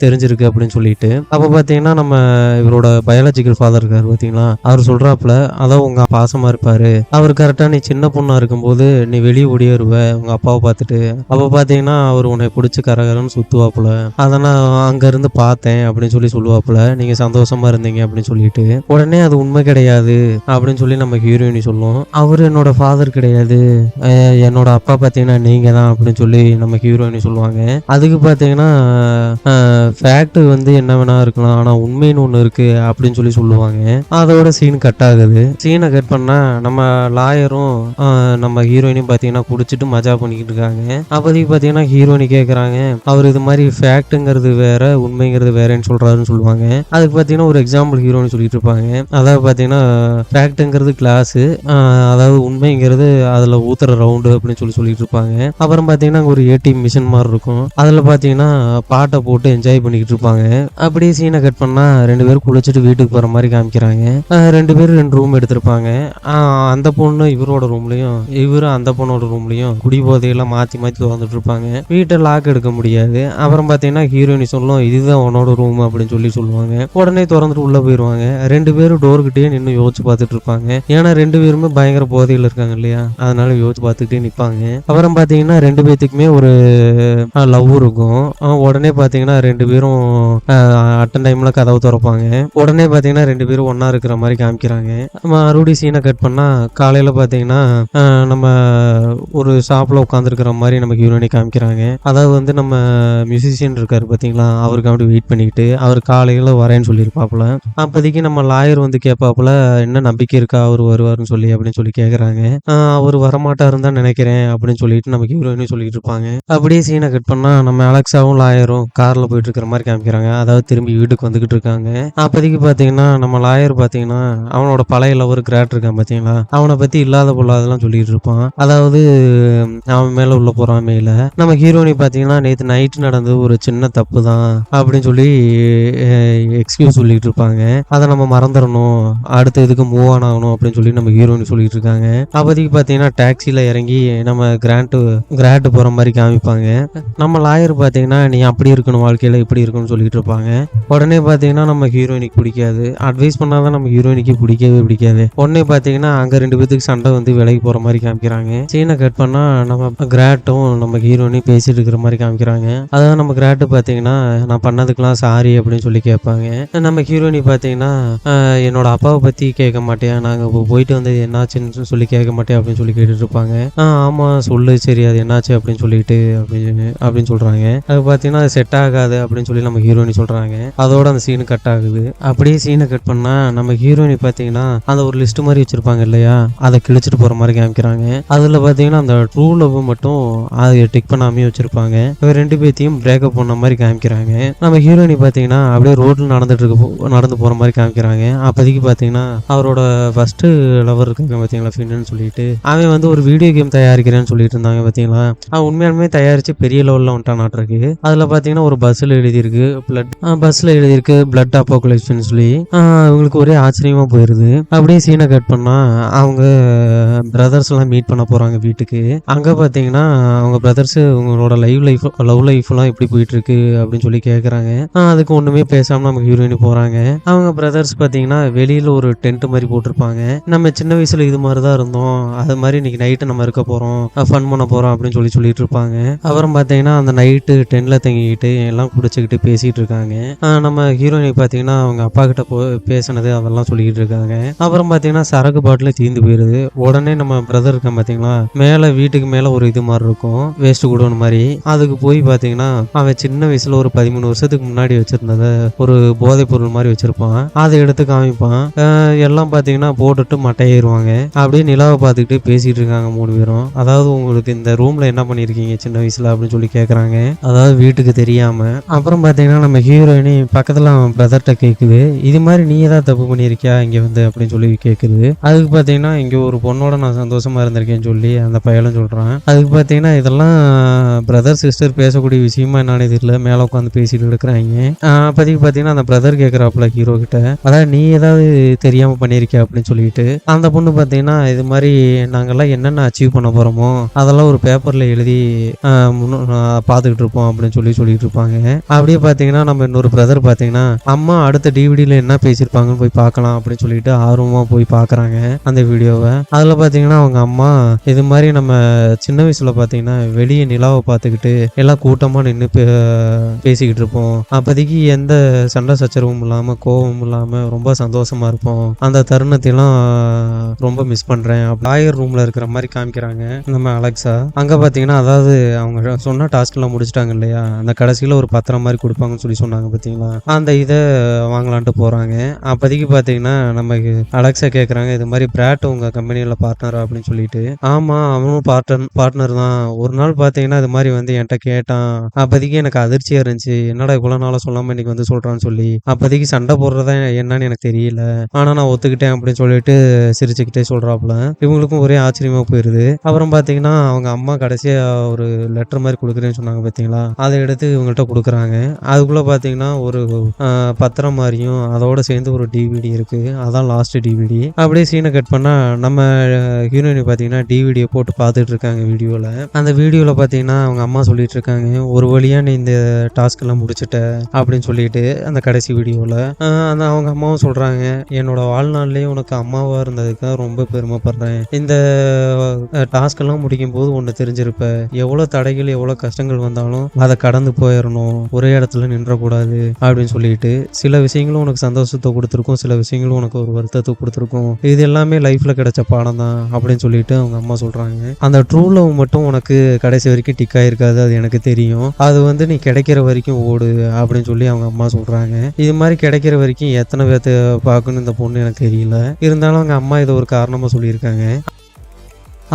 தெரிஞ்சிருக்கு அப்படின்னு சொல்லிட்டு. அப்ப பாத்தீங்கன்னா நம்ம இவரோட பயாலஜிக்கல் ஃபாதர் இருக்காரு பாத்தீங்களா, அவர் சொல்றாப்புல, அதான் உங்க பாசமா இருப்பாரு, அவர் கரெக்டா நீ சின்ன பொண்ணா இருக்கும்போது நீ வெளியே ஓடிடுவ உங்க அப்பாவை பார்த்துட்டு, அப்ப பாத்தீங்கன்னா அவர் உன்னை பிடிச்சி கரகரன்னு சுத்துவாப்புல, அதை நான் அங்க இருந்து பார்த்தேன் அப்படின்னு சொல்லி சொல்லுவாப்புல, நீங்க சந்தோஷமா இருந்தீங்க அப்படின்னு சொல்லிட்டு. உடனே அது உண்மை கிடையாது அப்படின்னு சொல்லி நம்ம ஹீரோயினி சொல்லுவோம். அவர் என்னோட ஃபாதர் கிடையாது, என்னோட அப்பா பாத்தீங்கன்னா நீங்க தான் அப்படின்னு சொல்லி நம்ம ஹீரோயினி சொல்லுவாங்க. அதுக்கு பாத்தீங்கன்னா ஃபேக்ட் வந்து என்ன வேணா இருக்கலாம், ஆனா உண்மைன்னு ஒண்ணு இருக்கு அப்படின்னு சொல்லி சொல்லுவாங்க. அதோட சீன் கட் ஆகுது. சீனை கட் பண்ணா நம்ம லாயரும் நம்ம ஹீரோயினும் பாத்தீங்கன்னா குடிச்சிட்டு மஜா பண்ணிக்கிட்டு இருக்காங்க. அப்போதைக்கு பாத்தீங்கன்னா ஹீரோயினி கேக்குறாங்க, அவர் இது மாதிரி ஃபேக்ட்ங்கிறது வேற உண்மைங்கிறது வேறன்னு சொல்றாருன்னு சொல்லுவாங்க. அதுக்கு பாத்தீங்கன்னா ஒரு எக்ஸாம்பிள் ஹீரோயினி சொல்லிட்டு இருப்பாங்க. அதாவது பாத்தீங்கன்னா ஃபேக்ட்ங்கிறது கிளாஸ், அதாவது உண்மைங்கிறது அதுல ஊத்துற ரவுண்டு அப்படின்னு சொல்லிட்டு இருப்பாங்க. அப்புறம் பாத்தீங்கன்னா ஒரு ஏடிஎம் மிஷின் மாதிரி இருக்கும், அதுல பாத்தீங்கன்னா பாட்டை போட்டு என்ஜாய் பண்ணிக்கிட்டு இருப்பாங்க. அப்படியே சீனை கட் பண்ணா 2 பேரும் குளிச்சுட்டு வீட்டுக்கு போற மாதிரி காமிக்கிறாங்க. 2 பேரும் 2 ரூம் எடுத்திருப்பாங்க. அந்த பொண்ணு இவரோட ரூம்லயும் இவரும் அந்த பொண்ணோட ரூம்லயும் குடி போதையெல்லாம் மாத்தி வந்துட்டு இருப்பாங்க. வீட்டை லாக் எடுக்க முடியாது. அப்புறம் பாத்தீங்கன்னா ஹீரோயினி சொல்லும், இதுதான் உன்னோட ரூம் அப்படின்னு சொல்லுவாங்க. உடனே திறந்துட்டு உள்ள போயிருவாங்க. 2 பேரும் டோர்கிட்டே நின்று யோசிச்சு பார்த்துட்டு இருப்பாங்க. ஏன்னா 2 பேருமே பயங்கர போதையில இருக்காங்க இல்லையா, அதனால யோசிச்சு பார்த்துக்கிட்டே நிப்பாங்க. அப்புறம் பாத்தீங்கன்னா 2 பேத்துக்குமே ஒரு லவ் இருக்கும். உடனே பாத்தீங்கன்னா 2 பேரும் அட்டன் டைம்ல கதவு திறப்பாங்க. உடனே பாத்தீங்கன்னா 2 பேரும் ஒன்னா இருக்கிற மாதிரி காமிக்கிறாங்க. மறுபடியும் சீனை கட் பண்ணா காலையில பாத்தீங்கன்னா நம்ம ஒரு ஷாப்ல உட்காந்துருக்கிற மாதிரி நம்ம ஹீரோயினி காமிக்கிறாங்க. அதாவது வந்து நம்ம மியூசிஷியன் இருக்காரு பாத்தீங்களா, அவருக்கு அப்படி வெயிட் பண்ணிக்கிட்டு அவர் காலையில வரேன்னு சொல்லியிருப்பாப்புல. அப்போதைக்கு நம்ம லாயர் வந்து கேட்பாப்புல, என்ன நம்பிக்கை இருக்கா அவர் வருவாருன்னு சொல்லி அப்படின்னு சொல்லி கேட்குறாங்க. அவர் வரமாட்டாருன்னு தான் நினைக்கிறேன் அப்படின்னு சொல்லிட்டு நம்ம ஹீரோயினும் சொல்லிட்டு இருப்பாங்க. அப்படியே சீனை கட் பண்ணா நம்ம அலெக்ஸாவும் லாயரும் கார்ல போயிட்டு இருக்கிற மாதிரி காமிக்கிறாங்க. அதாவது திரும்பி வீட்டுக்கு வந்துகிட்டு இருக்காங்க. அப்போதைக்கு பாத்தீங்கன்னா நம்ம லாயர் பாத்தீங்கன்னா அவனோட பழைய லவர் கிராட் இருக்கான் பாத்தீங்களா, அவனை பத்தி இல்லாத பொல்லாதெல்லாம் சொல்லிட்டு இருப்பான். அதாவது அவன் மேல உள்ள பொறாமையில. நம்ம ஹீரோயினி பாத்தீங்கன்னா நேற்று நைட்டு நடந்தது ஒரு சின்ன தப்பு தான் அப்படின்னு சொல்லி எக்ஸ்கியூஸ் சொல்லிட்டு இருப்பாங்க. அதை நம்ம மறந்துடணும், அடுத்த இதுக்கு மூவ் ஆன் ஆகணும் அப்படின்னு சொல்லி நம்ம ஹீரோயினி சொல்லிட்டு இருக்காங்க. அப்போதைக்கு பாத்தீங்கன்னா டாக்ஸில இறங்கி நம்ம கிராட் போற மாதிரி காமிப்பாங்க. நம்ம லாயர் பாத்தீங்கன்னா நீ அப்படி இருக்கணும் வாழ்க்கையில இப்படி இருக்கணும்னு சொல்லிட்டு இருப்பாங்க. உடனே பாத்தீங்கன்னா நம்ம ஹீரோயினிக்கு பிடிக்காது, அட்வைஸ் பண்ணாதான் நம்ம ஹீரோயினிக்கு பிடிக்காது. உடனே பாத்தீங்கன்னா அங்க 2 பேத்துக்கு சண்டை வந்து விலகி போற மாதிரி காமிக்கிறாங்க. சீனை கட் பண்ணா நம்ம கிராட்டும் நம்ம ஹீரோயினையும் பேசிட்டு இருக்கிற மாதிரி காமிக்கிறாங்க. அதாவது நம்ம கிராட்டு பாத்தீங்கன்னா நான் பண்ணதுக்கெல்லாம் சாரி அப்படின்னு சொல்லி கேட்பாங்க. நம்ம ஹீரோயினி பாத்தீங்கன்னா என்னோட அப்பாவை பத்தி கேட்க மாட்டேன், நாங்க போயிட்டு வந்து என்னாச்சுன்னு சொல்லி கேட்க மாட்டேன் அப்படின்னு சொல்லி கேட்டுட்டு இருப்பாங்க. ஆமா சொல்லு சரி அது என்னாச்சு அப்படின்னு சொல்லிட்டு அப்படின்னு சொல்றாங்க. அது பாத்தீங்கன்னா அது செட் ஆகாது அப்படின்னு சொல்லி நம்ம ஹீரோயினி சொல்றாங்க. அதோட அந்த சீனு கட் ஆகுது. அப்படியே சீனை கட் பண்ணா நம்ம ஹீரோயினி பாத்தீங்கன்னா அந்த ஒரு லிஸ்ட் மாதிரி வச்சிருப்பாங்க இல்லையா, அதை கிழிச்சிட்டு போற மாதிரி காமிக்கிறாங்க. அதுல பாத்தீங்கன்னா அந்த ட்ரூ லவ் மட்டும் அதை டிக் பண்ணாமே வச்சிருப்பாங்க. இவங்க 2 பேத்தையும் பிரேக்கப் பண்ண மாதிரி காமிக்கிறாங்க. நம்ம ஹீரோயினி பார்த்தீங்கன்னா அப்படியே ரோட்ல நடந்து போற மாதிரி காமிக்கிறாங்க. அப்போதைக்கு பார்த்தீங்கன்னா அவரோட ஃபர்ஸ்ட் லவர் இருக்காங்க பார்த்தீங்களா, ஃபின்னு சொல்லிட்டு, அவன் வந்து ஒரு வீடியோ கேம் தயாரிக்கிறேன்னு சொல்லிட்டு இருந்தாங்க பார்த்தீங்களா. அவன் உண்மையாலுமே தயாரிச்சு பெரிய லெவலில் வந்துட்டானாட்டிருக்கு. அதில் பார்த்தீங்கன்னா ஒரு பஸ்ஸில் எழுதியிருக்கு பிளட் அப்போகலிப்ஸ்னு சொல்லி. அவங்களுக்கு ஒரே ஆச்சரியமா போயிருது. அப்படியே சீனை கட் பண்ணா அவங்க பிரதர்ஸ் எல்லாம் மீட் பண்ண போறாங்க வீட்டுக்கு. அங்க பார்த்தீங்கன்னா அவங்க பிரதர்ஸ் உங்களோட லவ் லைஃப் எல்லாம் எப்படி போயிட்டு இருக்கு அப்படின்னு சொல்லி கேட்குறாங்க. அதுக்கு ஒன்றுமே பேசாமல் நம்ம ஹீரோயினி போகிறாங்க. அவங்க பிரதர்ஸ் பார்த்தீங்கன்னா வெளியில் ஒரு டென்ட் மாதிரி போட்டிருப்பாங்க. நம்ம சின்ன வயசில் இது மாதிரி தான் இருந்தோம், அது மாதிரி இன்னைக்கு நைட்டு நம்ம இருக்க போகிறோம், ஃபன் பண்ண போகிறோம் அப்படின்னு சொல்லிட்டு இருப்பாங்க. அப்புறம் பார்த்தீங்கன்னா அந்த நைட்டு டென்ட்டில் தங்கிக்கிட்டு எல்லாம் குடிச்சிக்கிட்டு பேசிகிட்டு இருக்காங்க. நம்ம ஹீரோயினி பார்த்தீங்கன்னா அவங்க அப்பா கிட்ட பேசினது அதெல்லாம் சொல்லிக்கிட்டு இருக்காங்க. அப்புறம் பார்த்தீங்கன்னா சரக்கு பாட்டில் தீர்ந்து போயிடுது. உடனே நம்ம பிரதர் இருக்கான் பார்த்தீங்களா, வீட்டுக்கு மேலே ஒரு இது மாதிரி இருக்கும், வேஸ்ட் குடோன் மாதிரி. அதுக்கு போய் பார்த்தீங்கன்னா அவன் சின்ன வயசுல ஒரு 13 வருஷத்துக்கு முன்னாடி வச்சிருந்தத ஒரு போதைப் பொருள் மாதிரி வச்சிருப்பான். அதை எடுத்து காமிப்பான். எல்லாம் பார்த்தீங்கன்னா போட்டுட்டு மட்டையாயிருவாங்க. அப்படியே நிலாவை பார்த்துக்கிட்டு பேசிட்டு இருக்காங்க 3 பேரும். அதாவது உங்களுக்கு இந்த ரூம்ல என்ன பண்ணிருக்கீங்க சின்ன வயசுல அப்படின்னு சொல்லி கேட்குறாங்க, அதாவது வீட்டுக்கு தெரியாம. அப்புறம் பார்த்தீங்கன்னா நம்ம ஹீரோயினி பக்கத்தில் அவன் பிரதர்கிட்ட கேட்குது, இது மாதிரி நீ ஏதாவது தப்பு பண்ணியிருக்கியா இங்கே வந்து அப்படின்னு சொல்லி கேட்குது. அதுக்கு பார்த்தீங்கன்னா இங்கே ஒரு பொண்ணோட நான் சந்தோஷமா இருந்திருக்கேன்னு சொல்லி அந்த பையனும் சொல்கிறான். அதுக்கு பார்த்தீங்கன்னா இதெல்லாம் பிரதர் சிஸ்டர் பேசக்கூடிய விஷயமா என்னன்னு தெரியல, மேலே உட்காந்து பேசிட்டு இருக்கிறாங்க. அப்போதைக்கு பார்த்தீங்கன்னா அந்த பிரதர் கேட்குறாப்புல ஹீரோ கிட்ட, அதாவது நீ ஏதாவது தெரியாமல் பண்ணியிருக்கியா அப்படின்னு சொல்லிட்டு. அந்த பொண்ணு பார்த்தீங்கன்னா இது மாதிரி நாங்கள்லாம் என்னென்ன அச்சீவ் பண்ண போகிறோமோ அதெல்லாம் ஒரு பேப்பரில் எழுதி பார்த்துக்கிட்டு இருப்போம் அப்படின்னு சொல்லிட்டு இருப்பாங்க. அப்படியே பார்த்தீங்கன்னா நம்ம இன்னொரு பிரதர் பார்த்தீங்கன்னா அம்மா அடுத்த டிவிடியில் என்ன பேசியிருப்பாங்கன்னு போய் பார்க்கலாம் அப்படின்னு சொல்லிட்டு ஆர்வமாக போய் பார்க்குறாங்க அந்த வீடியோவை. அதில் பார்த்தீங்கன்னா அவங்க அம்மா இது மாதிரி நம்ம சின்ன வயசில் பார்த்தீங்கன்னா வெளியே நிலாவை பார்த்துக்கிட்டு எல்லாம் கூட்டமாக நின்று பேசிக்கிட்டு இருப்போம். அப்போதைக்கு எந்த சண்டை சச்சரவும் இல்லாமல் கோபமும் இல்லாமல் ரொம்ப சந்தோஷமா இருப்போம். அந்த தருணத்தையெல்லாம் ரொம்ப மிஸ் பண்ணுறேன். லாயர் ரூமில் இருக்கிற மாதிரி காமிக்கிறாங்க நம்ம அலெக்ஸா. அங்கே பார்த்தீங்கன்னா அதாவது அவங்க சொன்ன டாஸ்க்லாம் முடிச்சிட்டாங்க இல்லையா, அந்த கடைசியில் ஒரு பத்திரம் மாதிரி கொடுப்பாங்கன்னு சொல்லி சொன்னாங்க பார்த்தீங்களா, அந்த இதை வாங்கலான்ட்டு போகிறாங்க. அப்போதைக்கு பார்த்தீங்கன்னா நம்ம அலெக்ஸா கேட்குறாங்க, இது மாதிரி பிராட் உங்கள் கம்பெனியில் பார்ட்னர் அப்படின்னு சொல்லிட்டு. ஆமாம் அவனும் பார்ட்னர் தான். ஒரு நாள் பார்த்தீங்கன்னா இது மாதிரி வந்து என்கிட்ட கேட்டான். அப்போதைக்கு எனக்கு அதிர்ச்சியாக இருந்துச்சு, என்னடா இவ்வளோ நாளாக சொல்லாமல் இன்னைக்கு வந்து சொல்கிறான்னு சொல்லி. அப்போதைக்கு சண்டை போடுறதா என்னன்னு எனக்கு தெரியல, ஆனால் நான் ஒத்துக்கிட்டேன் அப்படின்னு சொல்லிட்டு சிரிச்சுக்கிட்டே சொல்கிறாப்புல. இவங்களுக்கும் ஒரே ஆச்சரியமாக போயிடுது. அப்புறம் பார்த்தீங்கன்னா அவங்க அம்மா கடைசியாக ஒரு லெட்டர் மாதிரி கொடுக்குறேன்னு சொன்னாங்க பார்த்தீங்களா, அதை எடுத்து இவங்கள்ட்ட கொடுக்குறாங்க. அதுக்குள்ளே பார்த்தீங்கன்னா ஒரு பத்திரம் மாதிரியும் அதோட சேர்ந்து ஒரு டிவிடி இருக்குது, அதான் லாஸ்ட் டிவிடி. அப்படியே சீனை கட் பண்ணால் நம்ம ஹீரோயினி பார்த்தீங்கன்னா டிவிடியை போட்டு பார்த்துட்டு இருக்காங்க வீடியோவில். அந்த வீடியோவில் பார்த்தீங்கன்னா அவங்க அம்மா சொல்லிட்டு இருக்காங்க, ஒரு வழியாக நீ இந்த டாஸ்க் எல்லாம் முடிச்சுட்ட அப்படின்னு சொல்லிட்டு அந்த கடைசி வீடியோவில். அந்த அவங்க அம்மாவும் சொல்கிறாங்க, என்னோட வாழ்நாள்லேயே உனக்கு அம்மாவாக இருந்ததுக்காக ரொம்ப பெருமைப்படுறேன். இந்த டாஸ்க் எல்லாம் முடிக்கும் போது ஒன்று தெரிஞ்சிருப்ப, எவ்வளோ தடைகள் எவ்வளோ கஷ்டங்கள் வந்தாலும் அதை கடந்து போயிடணும், ஒரே இடத்துல நின்றக்கூடாது அப்படின்னு சொல்லிட்டு. சில விஷயங்களும் உனக்கு சந்தோஷத்தை கொடுத்துருக்கும், சில விஷயங்களும் உனக்கு ஒரு வருத்தத்தை கொடுத்துருக்கும், இது எல்லாமே லைஃப்பில் கிடைச்ச பாடம் தான் அப்படின்னு சொல்லிட்டு அவங்க அம்மா சொல்கிறாங்க. அந்த ட்ரூ லவ் மட்டும் உனக்கு கடைசி வரைக்கும் டிக் ஆகிருக்காது, அது எனக்கு தெரியும், அது வந்து நீ கிடைக்கிற வரைக்கும் ஓடு அப்படின்னு சொல்லி அவங்க அம்மா சொல்கிறாங்க. இது மாதிரி கிடைக்கிற வரைக்கும் எத்தனை பேர்த்த பார்க்கணும் இந்த பொண்ணு எனக்கு தெரியல, இருந்தாலும் அவங்க அம்மா இதை ஒரு காரணமாக சொல்லியிருக்காங்க.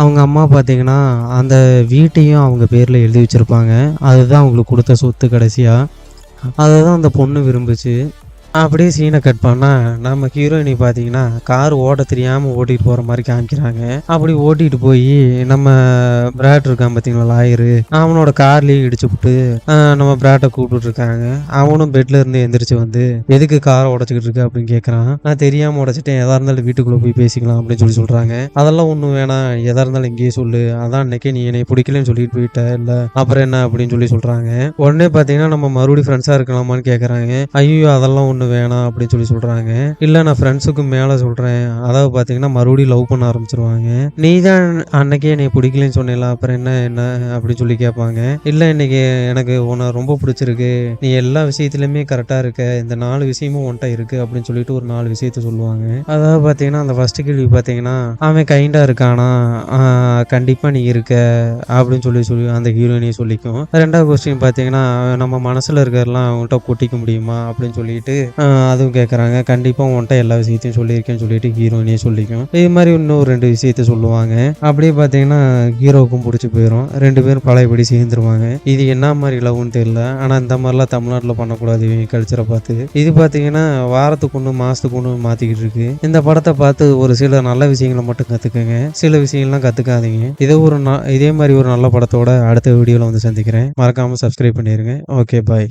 அவங்க அம்மா பார்த்தீங்கன்னா அந்த வீட்டையும் அவங்க பேரில் எழுதி வச்சுருப்பாங்க, அதுதான் அவங்களுக்கு கொடுத்த சொத்து கடைசியாக, அதை தான் அந்த பொண்ணு விரும்புச்சு. அப்படியே சீனை கட் பண்ணால் நம்ம ஹீரோயினி பார்த்தீங்கன்னா கார் ஓட்ட தெரியாமல் ஓட்டிகிட்டு போகிற மாதிரி காமிக்கிறாங்க. அப்படி ஓட்டிகிட்டு போய் நம்ம பிராட் இருக்கான் பார்த்தீங்களா லாயரு, அவனோட கார்லேயே இடிச்சு விட்டு நம்ம பிராட்டை கூப்பிட்டுருக்காங்க. அவனும் பெட்ல இருந்து எந்திரிச்சு வந்து எதுக்கு காரை உடச்சிக்கிட்டு இருக்கு அப்படின்னு கேட்குறான். நான் தெரியாமல் உடச்சிட்டேன், எதா இருந்தாலும் வீட்டுக்குள்ளே போய் பேசிக்கலாம் அப்படின்னு சொல்கிறாங்க. அதெல்லாம் ஒன்றும் வேணாம், எதா இருந்தாலும் இங்கேயே சொல்லு, அதான் அன்னைக்கே நீ என்னை பிடிக்கலன்னு சொல்லிட்டு போயிட்ட இல்லை அப்புறம் என்ன அப்படின்னு சொல்கிறாங்க. உடனே பார்த்தீங்கன்னா நம்ம மறுபடியும் ஃப்ரெண்ட்ஸாக இருக்கலாமான்னு கேட்குறாங்க. ஐயோ அதெல்லாம் ஒன்று வேணாம் அப்படின்னு சொல்கிறாங்க. இல்லை நான் ஃப்ரெண்ட்ஸுக்கு மேலே சொல்கிறேன், அதாவது பார்த்தீங்கன்னா மறுபடியும் லவ் பண்ண ஆரம்பிச்சிருவாங்க. நீ தான் அன்னைக்கே என்னை பிடிக்கலன்னு சொன்னேல அப்புறம் என்ன அப்படின்னு சொல்லி கேட்பாங்க. இல்லை இன்னைக்கு எனக்கு உன்னை ரொம்ப பிடிச்சிருக்கு, நீ எல்லா விஷயத்துலையுமே கரெக்டாக இருக்க, இந்த 4 விஷயமும் உன்ட்ட இருக்குது அப்படின்னு சொல்லிட்டு ஒரு 4 விஷயத்த சொல்லுவாங்க. அதாவது பார்த்தீங்கன்னா அந்த ஃபர்ஸ்ட் கேள்வி பார்த்தீங்கன்னா அவன் கைண்டாக இருக்கானா, கண்டிப்பாக நீ இருக்க அப்படின்னு சொல்லி அந்த ஹீரோயினையும் சொல்லிக்கும். 2வது கொஸ்டின் பார்த்தீங்கன்னா நம்ம மனசில் இருக்கிறதெல்லாம் அவங்கள்ட்ட கொட்டிக்க முடியுமா அப்படின்னு சொல்லிட்டு அதுவும் கேட்குறாங்க. கண்டிப்பாக உன்கிட்ட எல்லா விஷயத்தையும் சொல்லியிருக்கேன்னு சொல்லிட்டு ஹீரோயினே சொல்லிக்கும். இது மாதிரி இன்னும் 2 விஷயத்த சொல்லுவாங்க. அப்படியே பார்த்தீங்கன்னா ஹீரோவுக்கும் பிடிச்சி போயிடும். 2 பேரும் பழையபடி சேர்ந்துருவாங்க. இது என்ன மாதிரி லவ்னு தெரியல. ஆனால் இந்த மாதிரிலாம் தமிழ்நாட்டில் பண்ணக்கூடாது இவங்க கல்ச்சரை பார்த்து. இது பார்த்தீங்கன்னா வாரத்துக்கு ஒன்று மாதத்துக்கு ஒன்று மாற்றிக்கிட்டு இருக்கு. இந்த படத்தை பார்த்து ஒரு சில நல்ல விஷயங்களை மட்டும் கற்றுக்குங்க. சில விஷயங்கள்லாம் கற்றுக்காதீங்க. இதே மாதிரி ஒரு நல்ல படத்தோட அடுத்த வீடியோவில் வந்து சந்திக்கிறேன். மறக்காமல் சப்ஸ்கிரைப் பண்ணிடுங்க. ஓகே, பாய்.